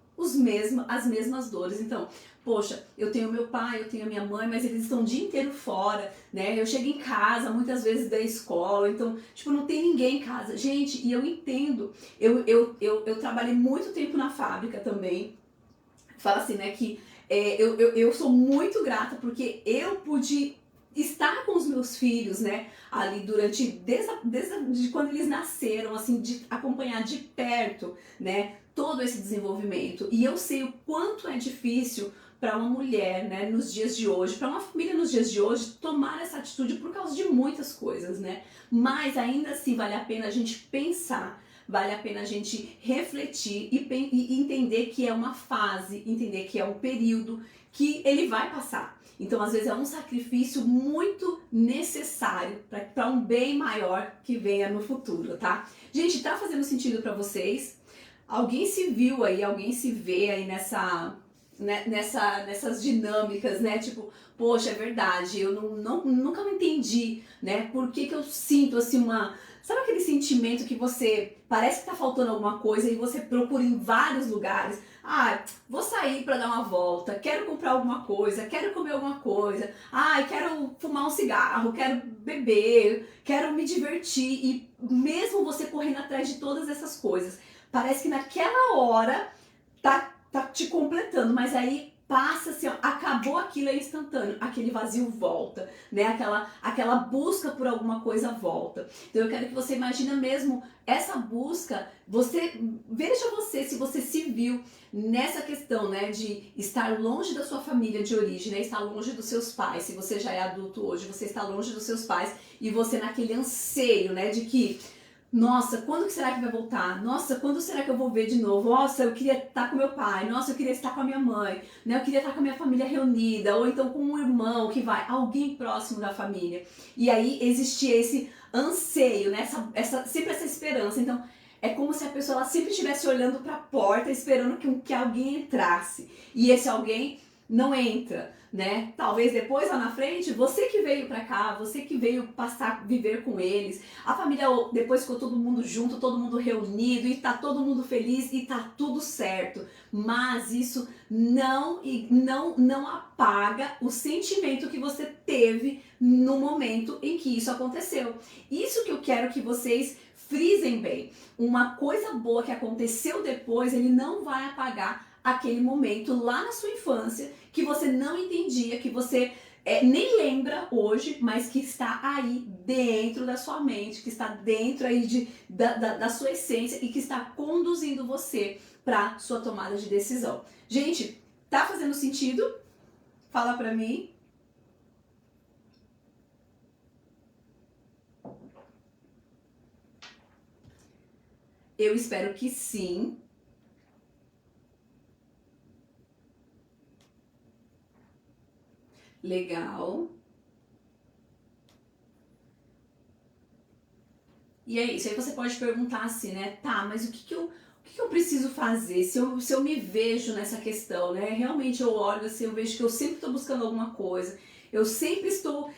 as mesmas dores. Então, poxa, eu tenho meu pai, eu tenho a minha mãe, mas eles estão o dia inteiro fora, né? Eu chego em casa muitas vezes da escola, então, tipo, não tem ninguém em casa. Gente, e eu entendo, eu trabalhei muito tempo na fábrica também. Fala assim, né, que eu sou muito grata porque eu pude estar com os meus filhos, né, ali durante, desde quando eles nasceram, assim, de acompanhar de perto, né, todo esse desenvolvimento. E eu sei o quanto é difícil para uma mulher, né, nos dias de hoje, para uma família nos dias de hoje, tomar essa atitude por causa de muitas coisas, né, mas ainda assim vale a pena a gente pensar, vale a pena a gente refletir e entender que é uma fase, entender que é um período que ele vai passar. Então, às vezes, é um sacrifício muito necessário para um bem maior que venha no futuro, tá? Gente, tá fazendo sentido para vocês? Alguém se viu aí, alguém se vê aí nessas dinâmicas, né? Tipo, poxa, é verdade, eu nunca me entendi, né? Por que eu sinto assim uma... Sabe aquele sentimento que você parece que tá faltando alguma coisa e você procura em vários lugares? Ah, vou sair para dar uma volta, quero comprar alguma coisa, quero comer alguma coisa, quero fumar um cigarro, quero beber, quero me divertir. E mesmo você correndo atrás de todas essas coisas, parece que naquela hora tá te completando, mas aí passa assim, ó, acabou aquilo, é instantâneo, aquele vazio volta, né? Aquela busca por alguma coisa volta. Então eu quero que você imagine mesmo essa busca, veja se você se viu nessa questão, né, de estar longe da sua família de origem, né, estar longe dos seus pais. Se você já é adulto hoje, você está longe dos seus pais e você naquele anseio, né, de que nossa, quando que será que vai voltar? Nossa, quando será que eu vou ver de novo? Nossa, eu queria estar com meu pai. Nossa, eu queria estar com a minha mãe. Né? Eu queria estar com a minha família reunida. Ou então com um irmão que vai, alguém próximo da família. E aí existia esse anseio, né? Sempre essa esperança. Então, é como se a pessoa ela sempre estivesse olhando para a porta, esperando que alguém entrasse. E esse alguém não entra, né? Talvez depois lá na frente, você que veio para cá, você que veio passar, viver com eles, a família depois ficou todo mundo junto, todo mundo reunido e tá todo mundo feliz e tá tudo certo. Mas isso não apaga o sentimento que você teve no momento em que isso aconteceu. Isso que eu quero que vocês frisem bem. Uma coisa boa que aconteceu depois, ele não vai apagar aquele momento lá na sua infância que você não entendia, que você nem lembra hoje, mas que está aí dentro da sua mente, que está dentro aí da sua essência e que está conduzindo você para sua tomada de decisão. Gente, tá fazendo sentido? Fala pra mim. Eu espero que sim. Legal. E é isso, aí você pode perguntar assim, né? Tá, mas o que eu preciso fazer? Se eu me vejo nessa questão, né? Realmente eu olho assim, eu vejo que eu sempre estou buscando alguma coisa, eu sempre estou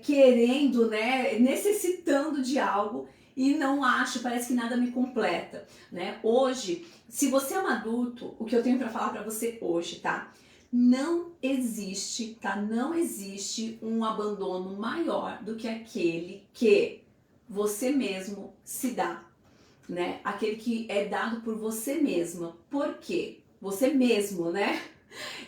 querendo, né? Necessitando de algo e não acho, parece que nada me completa, né? Hoje, se você é um adulto, o que eu tenho para falar para você hoje, tá? Não existe, tá? Não existe um abandono maior do que aquele que você mesmo se dá, né? Aquele que é dado por você mesma. Por quê? Você mesmo, né?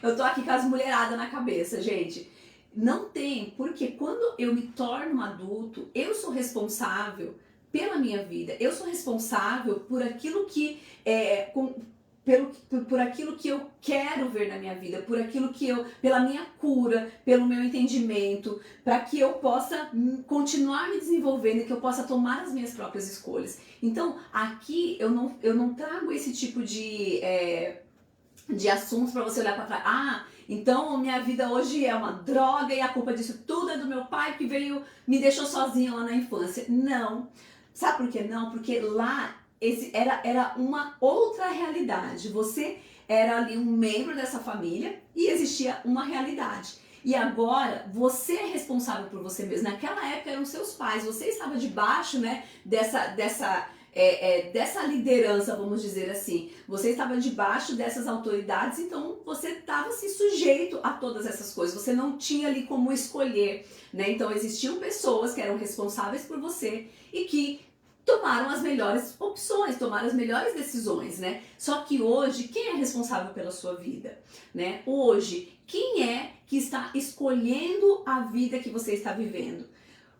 Eu tô aqui com as mulheradas na cabeça, gente. Não tem, porque quando eu me torno um adulto, eu sou responsável pela minha vida. Eu sou responsável por aquilo que por aquilo que eu quero ver na minha vida, pela minha cura, pelo meu entendimento, para que eu possa continuar me desenvolvendo e que eu possa tomar as minhas próprias escolhas. Então, aqui eu não trago esse tipo de assuntos para você olhar para trás. Então minha vida hoje é uma droga e a culpa disso tudo é do meu pai que me deixou sozinha lá na infância. Não. Sabe por que não? Porque lá era uma outra realidade. Você era ali um membro dessa família e existia uma realidade. E agora você é responsável por você mesmo. Naquela época eram seus pais, você estava debaixo, né, dessa dessa liderança, vamos dizer assim. Você estava debaixo dessas autoridades, então você estava se sujeito a todas essas coisas. Você não tinha ali como escolher, né? Então existiam pessoas que eram responsáveis por você e que tomaram as melhores opções, tomaram as melhores decisões, né? Só que hoje, quem é responsável pela sua vida, né? Hoje, quem é que está escolhendo a vida que você está vivendo?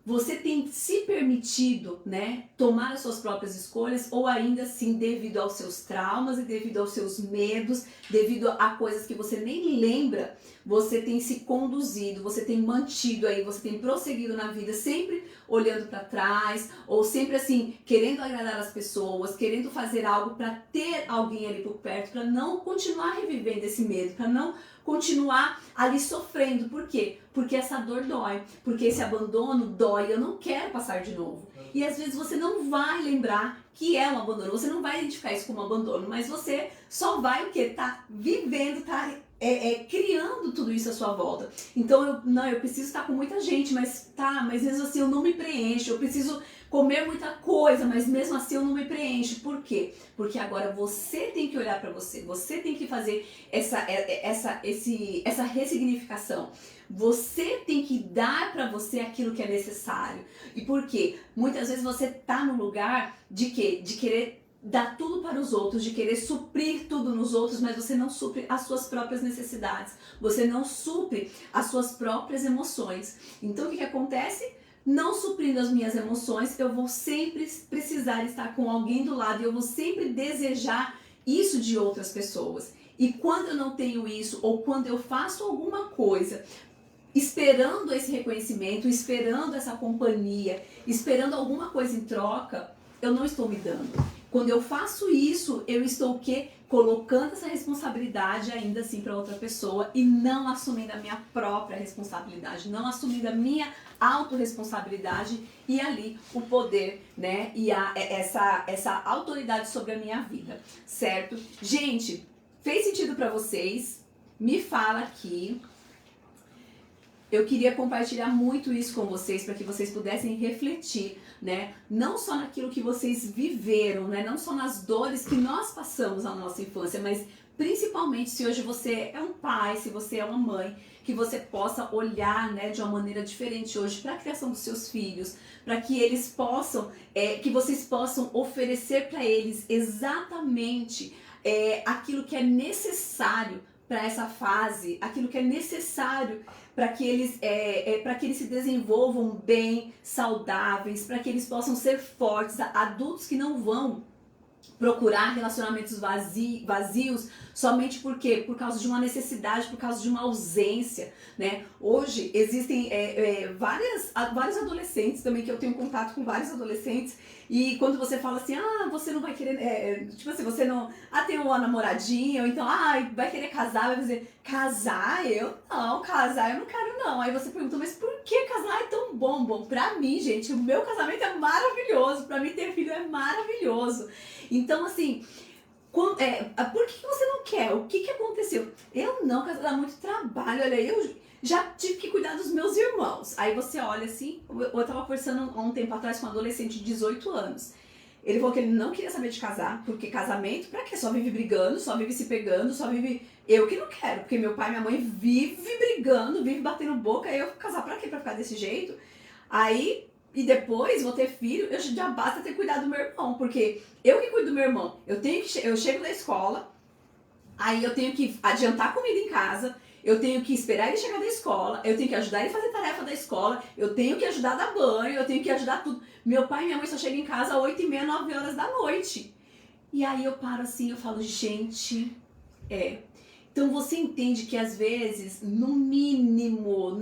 Você tem se permitido, né, tomar as suas próprias escolhas, ou ainda assim, devido aos seus traumas e devido aos seus medos, devido a coisas que você nem lembra, você tem se conduzido, você tem mantido aí, você tem prosseguido na vida sempre olhando para trás, ou sempre assim, querendo agradar as pessoas, querendo fazer algo para ter alguém ali por perto, para não continuar revivendo esse medo, para não continuar ali sofrendo. Por quê? Porque essa dor dói, porque esse abandono dói, eu não quero passar de novo. E às vezes você não vai lembrar que é um abandono, você não vai identificar isso como abandono, mas você só vai o quê? Tá vivendo, tá criando tudo isso à sua volta. Então eu preciso estar com muita gente, mas mesmo assim eu não me preencho, eu preciso comer muita coisa, mas mesmo assim eu não me preencho. Por quê? Porque agora você tem que olhar para você, você tem que fazer essa ressignificação. Você tem que dar para você aquilo que é necessário. E por quê? Muitas vezes você tá no lugar de quê? De querer dar tudo para os outros, de querer suprir tudo nos outros, mas você não supre as suas próprias necessidades, você não supre as suas próprias emoções. Então o que acontece? Não suprindo as minhas emoções, eu vou sempre precisar estar com alguém do lado e eu vou sempre desejar isso de outras pessoas. E quando eu não tenho isso, ou quando eu faço alguma coisa esperando esse reconhecimento, esperando essa companhia, esperando alguma coisa em troca, eu não estou me dando. Quando eu faço isso, eu estou o quê? Colocando essa responsabilidade ainda assim para outra pessoa e não assumindo a minha própria responsabilidade, não assumindo a minha autorresponsabilidade e ali o poder, né? E essa autoridade sobre a minha vida, certo? Gente, fez sentido para vocês? Me fala aqui. Eu queria compartilhar muito isso com vocês para que vocês pudessem refletir, né? Não só naquilo que vocês viveram, né? Não só nas dores que nós passamos na nossa infância, mas principalmente se hoje você é um pai, se você é uma mãe, que você possa olhar, né, de uma maneira diferente hoje para a criação dos seus filhos, para que eles possam, que vocês possam oferecer para eles exatamente aquilo que é necessário para essa fase, aquilo que é necessário para que eles se desenvolvam bem, saudáveis, para que eles possam ser fortes, adultos que não vão procurar relacionamentos vazios somente por quê? Por causa de uma necessidade, por causa de uma ausência, né? Hoje existem vários adolescentes também, que eu tenho contato com vários adolescentes, e quando você fala assim, você não vai querer, tipo assim, você não, tem uma namoradinha, ou então, vai querer casar, vai dizer, casar? Casar eu não quero não. Aí você pergunta, mas por que casar é tão bom? Bom, pra mim, gente, o meu casamento é maravilhoso, pra mim ter filho é maravilhoso. Então, assim, por que você não quer? O que aconteceu? Eu não, casar dá muito trabalho, olha, eu já tive que cuidar dos meus irmãos. Aí você olha assim, eu tava conversando há um tempo atrás com um adolescente de 18 anos. Ele falou que ele não queria saber de casar, porque casamento, pra quê? Só vive brigando, só vive se pegando, só vive... Eu que não quero, porque meu pai e minha mãe vive brigando, vive batendo boca, aí eu vou casar pra quê? Pra ficar desse jeito? Aí... E depois vou ter filho, eu já basta ter cuidado do meu irmão, porque eu que cuido do meu irmão, eu chego da escola, aí eu tenho que adiantar comida em casa, eu tenho que esperar ele chegar da escola, eu tenho que ajudar ele a fazer tarefa da escola, eu tenho que ajudar a dar banho, eu tenho que ajudar tudo. Meu pai e minha mãe só chegam em casa às 8h30, 9 horas da noite. E aí eu paro assim, eu falo, gente, Então você entende que às vezes, no mínimo,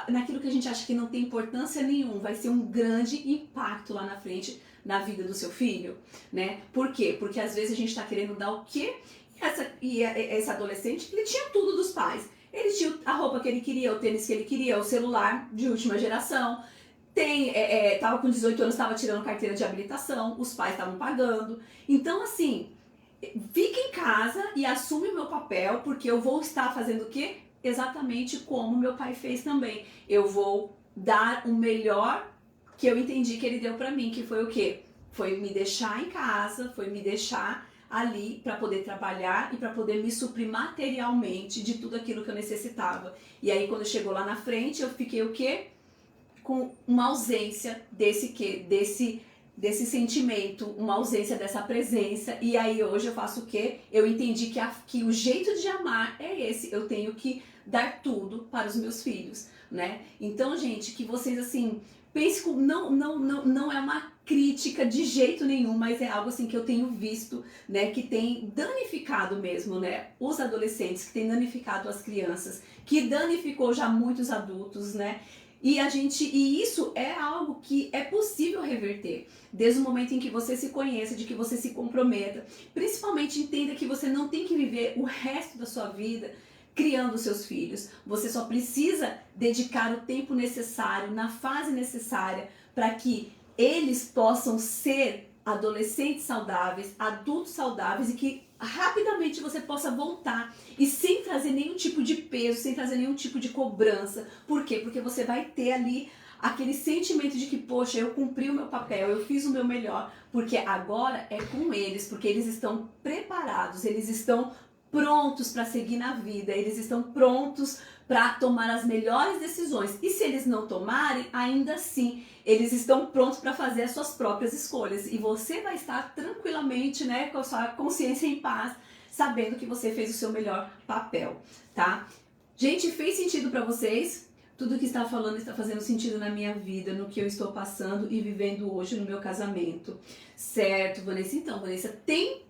naquilo que a gente acha que não tem importância nenhuma, vai ser um grande impacto lá na frente na vida do seu filho, né? Por quê? Porque às vezes a gente tá querendo dar o quê? Esse adolescente, ele tinha tudo dos pais. Ele tinha a roupa que ele queria, o tênis que ele queria, o celular de última geração. Tava com 18 anos, tava tirando carteira de habilitação, os pais estavam pagando. Então assim... Fica em casa e assume o meu papel, porque eu vou estar fazendo o quê? Exatamente como meu pai fez também. Eu vou dar o melhor que eu entendi que ele deu pra mim, que foi o quê? Foi me deixar em casa, foi me deixar ali para poder trabalhar e para poder me suprir materialmente de tudo aquilo que eu necessitava. E aí quando chegou lá na frente, eu fiquei o quê? Com uma ausência desse sentimento, uma ausência dessa presença. E aí hoje eu faço o quê? Eu entendi que o jeito de amar é esse. Eu tenho que dar tudo para os meus filhos, né? Então, gente, que vocês assim pense com não é uma crítica de jeito nenhum, mas é algo assim que eu tenho visto, né, que tem danificado mesmo, né, os adolescentes, que tem danificado as crianças, que danificou já muitos adultos, né? E isso é algo que é possível reverter, desde o momento em que você se conheça, de que você se comprometa. Principalmente entenda que você não tem que viver o resto da sua vida criando seus filhos. Você só precisa dedicar o tempo necessário, na fase necessária, para que eles possam ser adolescentes saudáveis, adultos saudáveis e que rapidamente você possa voltar e sem trazer nenhum tipo de peso, sem trazer nenhum tipo de cobrança. Por quê? Porque você vai ter ali aquele sentimento de que, poxa, eu cumpri o meu papel, eu fiz o meu melhor, porque agora é com eles, porque eles estão preparados, eles estão prontos para seguir na vida, eles estão prontos para tomar as melhores decisões. E se eles não tomarem, ainda assim, eles estão prontos para fazer as suas próprias escolhas. E você vai estar tranquilamente, né, com a sua consciência em paz, sabendo que você fez o seu melhor papel, tá? Gente, fez sentido para vocês? Tudo que está falando está fazendo sentido na minha vida, no que eu estou passando e vivendo hoje no meu casamento. Certo, Vanessa? Então, Vanessa, tem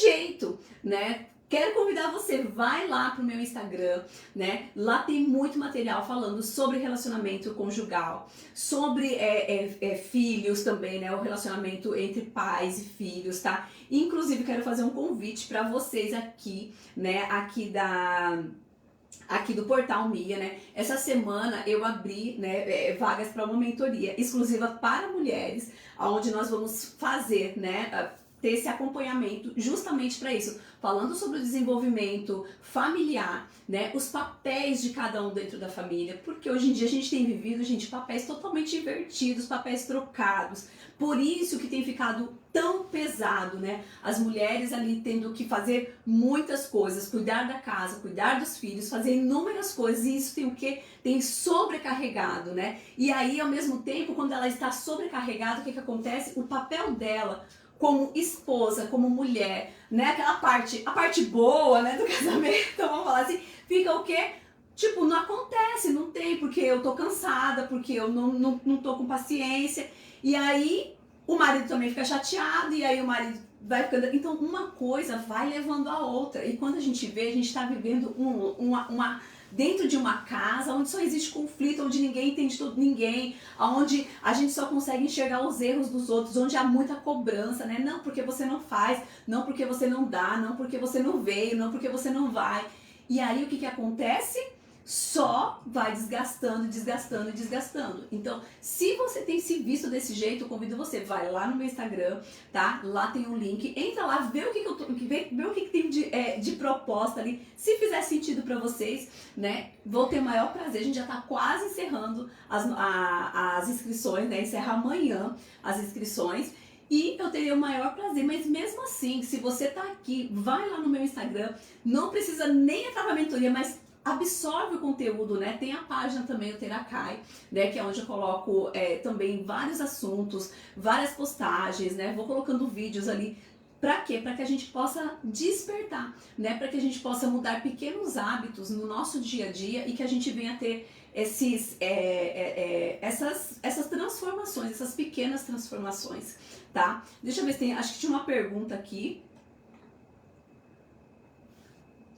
jeito, né? Quero convidar você, vai lá pro meu Instagram, né? Lá tem muito material falando sobre relacionamento conjugal, sobre filhos também, né? O relacionamento entre pais e filhos, tá? Inclusive, quero fazer um convite para vocês aqui, né? Aqui do Portal Mia, né? Essa semana eu abri, né, vagas para uma mentoria exclusiva para mulheres, onde nós vamos fazer, né, ter esse acompanhamento justamente para isso, falando sobre o desenvolvimento familiar, né, os papéis de cada um dentro da família, porque hoje em dia a gente tem vivido, gente, papéis totalmente invertidos, papéis trocados, por isso que tem ficado tão pesado, né, as mulheres ali tendo que fazer muitas coisas, cuidar da casa, cuidar dos filhos, fazer inúmeras coisas, e isso tem o quê? Tem sobrecarregado, né, e aí ao mesmo tempo, quando ela está sobrecarregada, o que acontece? O papel dela como esposa, como mulher, né? Aquela parte, a parte boa, né, do casamento, vamos falar assim, fica o quê? Tipo, não acontece, não tem, porque eu tô cansada, porque eu não tô com paciência. E aí o marido também fica chateado, e aí o marido vai ficando... Então uma coisa vai levando a outra. E quando a gente vê, a gente tá vivendo dentro de uma casa onde só existe conflito, onde ninguém entende tudo ninguém, onde a gente só consegue enxergar os erros dos outros, onde há muita cobrança, né? Não porque você não faz, não porque você não dá, não porque você não veio, não porque você não vai. E aí o que acontece? Só vai desgastando, desgastando, desgastando. Então, se você tem se visto desse jeito, eu convido você, vai lá no meu Instagram, tá? Lá tem um link, entra lá, vê o que tem de proposta ali. Se fizer sentido pra vocês, né? Vou ter o maior prazer. A gente já tá quase encerrando as inscrições, né? Encerra amanhã as inscrições. E eu teria o maior prazer, mas mesmo assim, se você tá aqui, vai lá no meu Instagram, não precisa nem entrar pra mentoria, mas absorve o conteúdo, né? Tem a página também, o Teracai, né? Que é onde eu coloco também vários assuntos, várias postagens, né? Vou colocando vídeos ali. Pra quê? Para que a gente possa despertar, né? Para que a gente possa mudar pequenos hábitos no nosso dia a dia e que a gente venha ter essas transformações, essas pequenas transformações, tá? Deixa eu ver se tem, acho que tinha uma pergunta aqui.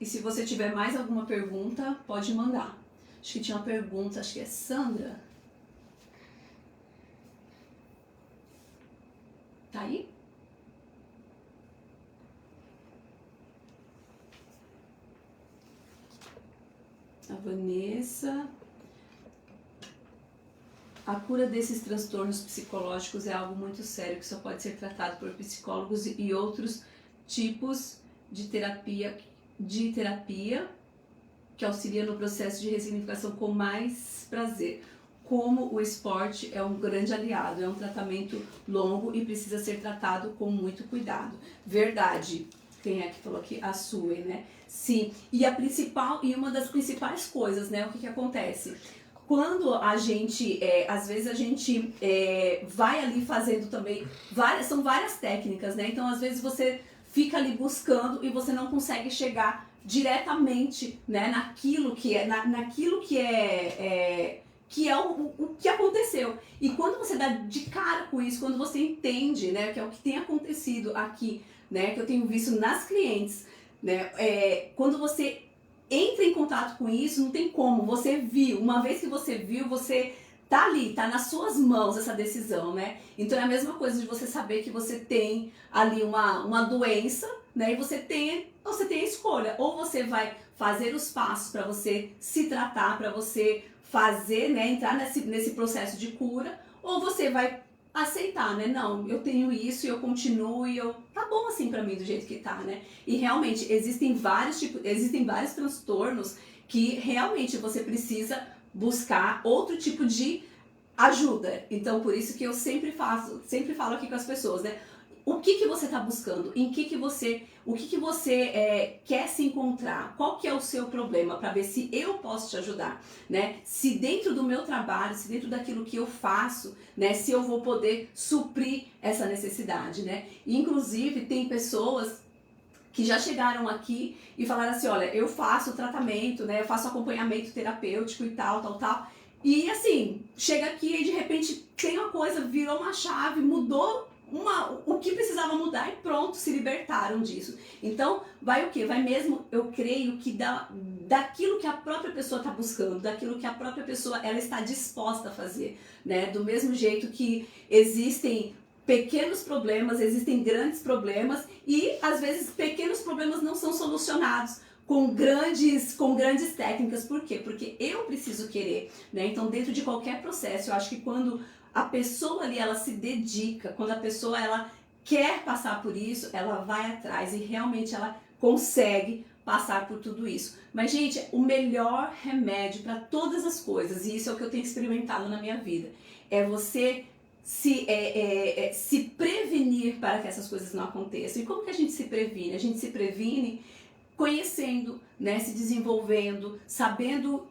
E se você tiver mais alguma pergunta, pode mandar. Acho que tinha uma pergunta, acho que é Sandra. Tá aí? A Vanessa. A cura desses transtornos psicológicos é algo muito sério que só pode ser tratado por psicólogos e outros tipos de terapia que auxilia no processo de ressignificação com mais prazer. como o esporte é um grande aliado, é um tratamento longo e precisa ser tratado com muito cuidado. Verdade. Quem é que falou aqui? A Sue, né? Sim. E uma das principais coisas, né? O que acontece? Quando a gente, às vezes a gente vai ali fazendo também, são várias técnicas, né? Então às vezes você fica ali buscando e você não consegue chegar diretamente, né, naquilo que é, naquilo que é o que aconteceu. E quando você dá de cara com isso, quando você entende, né, que é o que tem acontecido aqui, né, que eu tenho visto nas clientes, né, quando você entra em contato com isso, não tem como, você viu, uma vez que você viu, você tá ali, tá nas suas mãos essa decisão, né? Então é a mesma coisa de você saber que você tem ali uma doença, né? E você tem a escolha, ou você vai fazer os passos para você se tratar, para você fazer, né, entrar nesse processo de cura, ou você vai aceitar, né? Não, eu tenho isso e eu continuo e tá bom assim pra mim do jeito que tá, né? E realmente existem vários transtornos que realmente você precisa buscar outro tipo de ajuda. Então por isso que eu sempre falo aqui com as pessoas, né? O que você está buscando? O que você quer se encontrar? Qual que é o seu problema? Para ver se eu posso te ajudar, né? Se dentro do meu trabalho, se dentro daquilo que eu faço, né? Se eu vou poder suprir essa necessidade, né? E, inclusive tem pessoas que já chegaram aqui e falaram assim, olha, eu faço tratamento, né? Eu faço acompanhamento terapêutico e tal. E assim, chega aqui e de repente tem uma coisa, virou uma chave, mudou o que precisava mudar e pronto, se libertaram disso. Então, vai o quê? Vai mesmo, eu creio que daquilo que a própria pessoa está buscando, daquilo que a própria pessoa ela está disposta a fazer, né? Do mesmo jeito que existem pequenos problemas, existem grandes problemas e às vezes pequenos problemas não são solucionados com grandes técnicas. Por quê? Porque eu preciso querer, né? Então, dentro de qualquer processo, eu acho que quando a pessoa ali, ela se dedica, quando a pessoa, ela quer passar por isso, ela vai atrás e realmente ela consegue passar por tudo isso. Mas, gente, o melhor remédio para todas as coisas, e isso é o que eu tenho experimentado na minha vida, é você se prevenir para que essas coisas não aconteçam. E como que a gente se previne? A gente se previne conhecendo, né, se desenvolvendo, sabendo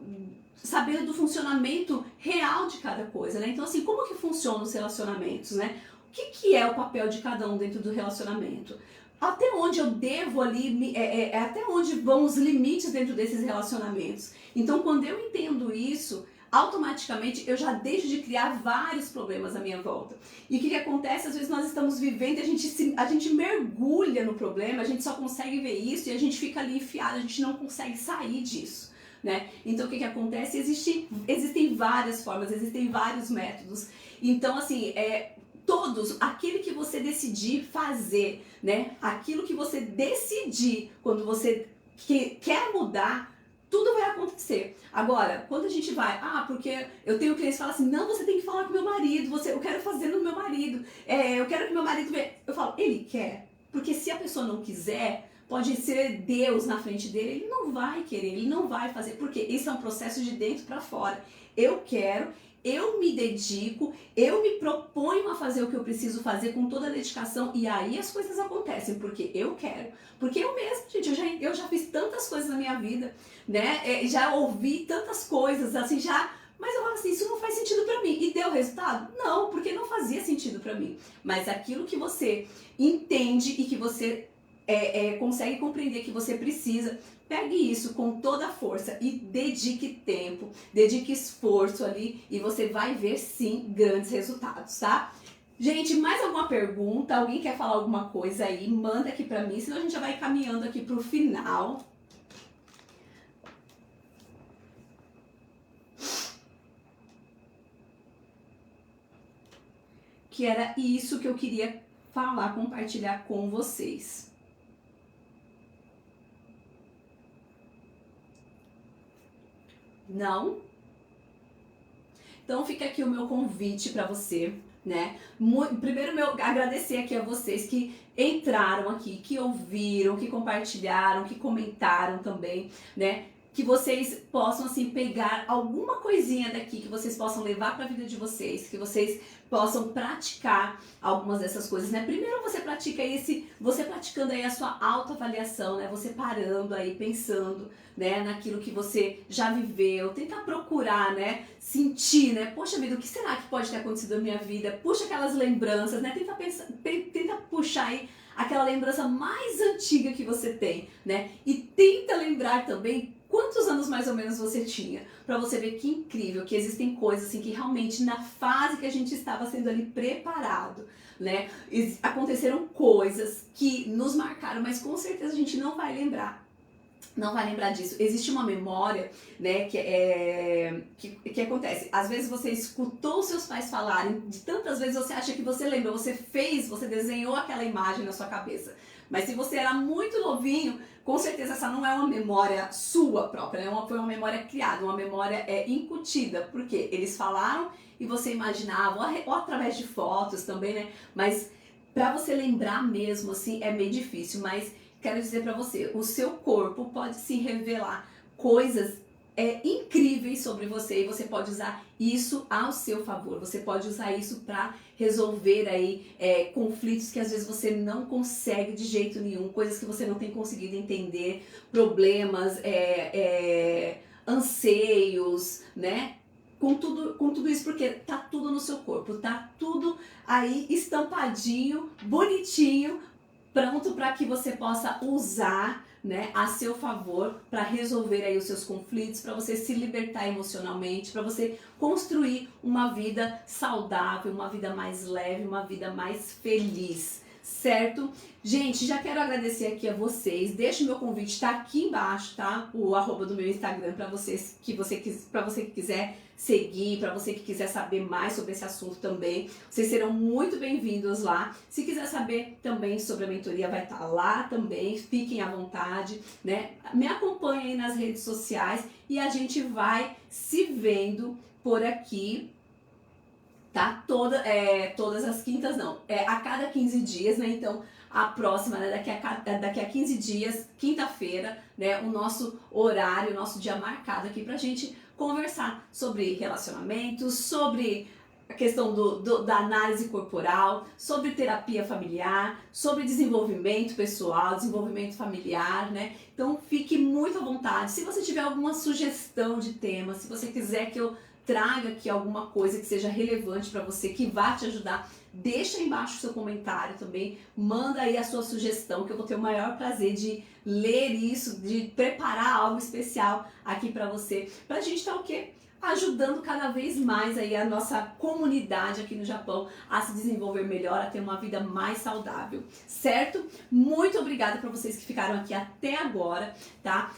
do funcionamento real de cada coisa, né? Então, assim, como que funcionam os relacionamentos, né? O que é o papel de cada um dentro do relacionamento? Até onde eu devo ali, até onde vão os limites dentro desses relacionamentos? Então, quando eu entendo isso, automaticamente eu já deixo de criar vários problemas à minha volta. E o que acontece? Às vezes nós estamos vivendo e a gente mergulha no problema, a gente só consegue ver isso e a gente fica ali enfiado, a gente não consegue sair disso, né? Então o que acontece? Existem várias formas, existem vários métodos. Então assim, aquilo que você decidir fazer, né? Aquilo que você decidir quando você quer mudar, tudo vai acontecer. Agora, quando a gente vai, porque eu tenho clientes que falam assim, não, você tem que falar com meu marido, eu quero fazer no meu marido, eu quero que meu marido veja. Eu falo, ele quer? Porque se a pessoa não quiser, pode ser Deus na frente dele, ele não vai querer, ele não vai fazer, porque isso é um processo de dentro para fora. Eu quero, eu me dedico, eu me proponho a fazer o que eu preciso fazer com toda a dedicação e aí as coisas acontecem, porque eu quero. Porque eu mesmo, gente, eu já fiz tantas coisas na minha vida, né? Já ouvi tantas coisas, assim, mas eu falo assim, isso não faz sentido pra mim. E deu resultado? Não, porque não fazia sentido pra mim. Mas aquilo que você entende e que você consegue compreender que você precisa, pegue isso com toda a força e dedique tempo, dedique esforço ali e você vai ver sim grandes resultados, tá? Gente, mais alguma pergunta? Alguém quer falar alguma coisa aí? Manda aqui pra mim, senão a gente já vai caminhando aqui pro final. Que era isso que eu queria falar, compartilhar com vocês. Não? Então fica aqui o meu convite para você, né? Primeiro agradecer aqui a vocês que entraram aqui, que ouviram, que compartilharam, que comentaram também, né? que vocês possam assim pegar alguma coisinha daqui, que vocês possam levar para a vida de vocês, que vocês possam praticar algumas dessas coisas, né? Primeiro você pratica você praticando aí a sua autoavaliação, né? Você parando aí, pensando, né, naquilo que você já viveu, tentar procurar, né, sentir, né? Poxa vida, o que será que pode ter acontecido na minha vida? Puxa aquelas lembranças, né? Tenta puxar aí aquela lembrança mais antiga que você tem, né? E tenta lembrar também quantos anos mais ou menos você tinha, para você ver que incrível, que existem coisas assim que realmente na fase que a gente estava sendo ali preparado, né? Aconteceram coisas que nos marcaram, mas com certeza a gente não vai lembrar. Não vai lembrar disso. Existe uma memória, né, que acontece. Às vezes você escutou seus pais falarem, de tantas vezes você acha que você lembra, você desenhou aquela imagem na sua cabeça. Mas se você era muito novinho, com certeza essa não é uma memória sua própria, né? Foi uma memória criada, uma memória incutida. Porque eles falaram e você imaginava, ou através de fotos também, né? Mas pra você lembrar mesmo, assim, é meio difícil. Mas quero dizer pra você, o seu corpo pode sim revelar coisas incríveis sobre você e você pode usar isso ao seu favor. Você pode usar isso para resolver aí conflitos que às vezes você não consegue de jeito nenhum, coisas que você não tem conseguido entender, problemas, anseios, né? Com tudo isso, porque tá tudo no seu corpo, tá tudo aí estampadinho, bonitinho, pronto para que você possa usar, né, a seu favor para resolver aí os seus conflitos, para você se libertar emocionalmente, para você construir uma vida saudável, uma vida mais leve, uma vida mais feliz, certo? Gente, já quero agradecer aqui a vocês. Deixa o meu convite, tá aqui embaixo, tá? O @ do meu Instagram para você que quiser seguir, para você que quiser saber mais sobre esse assunto também. Vocês serão muito bem-vindos lá. Se quiser saber também sobre a mentoria, vai estar lá também. Fiquem à vontade, né? Me acompanhem aí nas redes sociais e a gente vai se vendo por aqui, tá? Todas as quintas, não. A cada 15 dias, né? Então, a próxima, né? Daqui a 15 dias, quinta-feira, né? O nosso horário, o nosso dia marcado aqui pra gente conversar sobre relacionamentos, sobre a questão da análise corporal, sobre terapia familiar, sobre desenvolvimento pessoal, desenvolvimento familiar, né? Então fique muito à vontade. Se você tiver alguma sugestão de tema, se você quiser que eu traga aqui alguma coisa que seja relevante para você, que vá te ajudar, deixa aí embaixo o seu comentário também, manda aí a sua sugestão, que eu vou ter o maior prazer de ler isso, de preparar algo especial aqui para você, pra gente estar o quê? Ajudando cada vez mais aí a nossa comunidade aqui no Japão a se desenvolver melhor, a ter uma vida mais saudável, certo? Muito obrigada para vocês que ficaram aqui até agora, tá?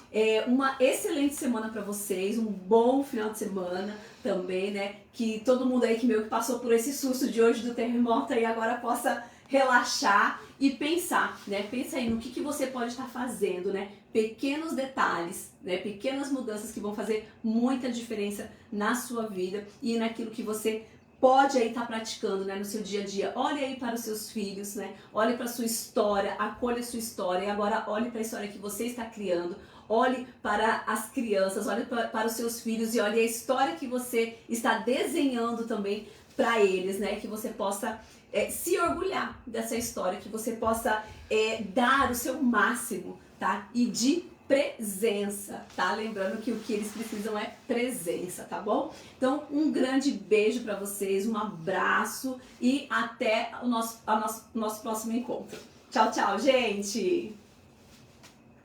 Uma excelente semana para vocês, um bom final de semana também, né? Que todo mundo aí que passou por esse susto de hoje do terremoto aí agora possa relaxar e pensar, né? Pensa aí no que você pode estar fazendo, né? Pequenos detalhes, né? Pequenas mudanças que vão fazer muita diferença na sua vida e naquilo que você pode aí estar praticando, né, no seu dia a dia. Olhe aí para os seus filhos, né? Olhe para a sua história, acolha a sua história e agora olhe para a história que você está criando. Olhe para as crianças, olhe para os seus filhos e olhe a história que você está desenhando também para eles, né? Que você possa se orgulhar dessa história, que você possa dar o seu máximo, tá? E de presença, tá? Lembrando que o que eles precisam é presença, tá bom? Então, um grande beijo para vocês, um abraço e até o nosso próximo encontro. Tchau, tchau, gente!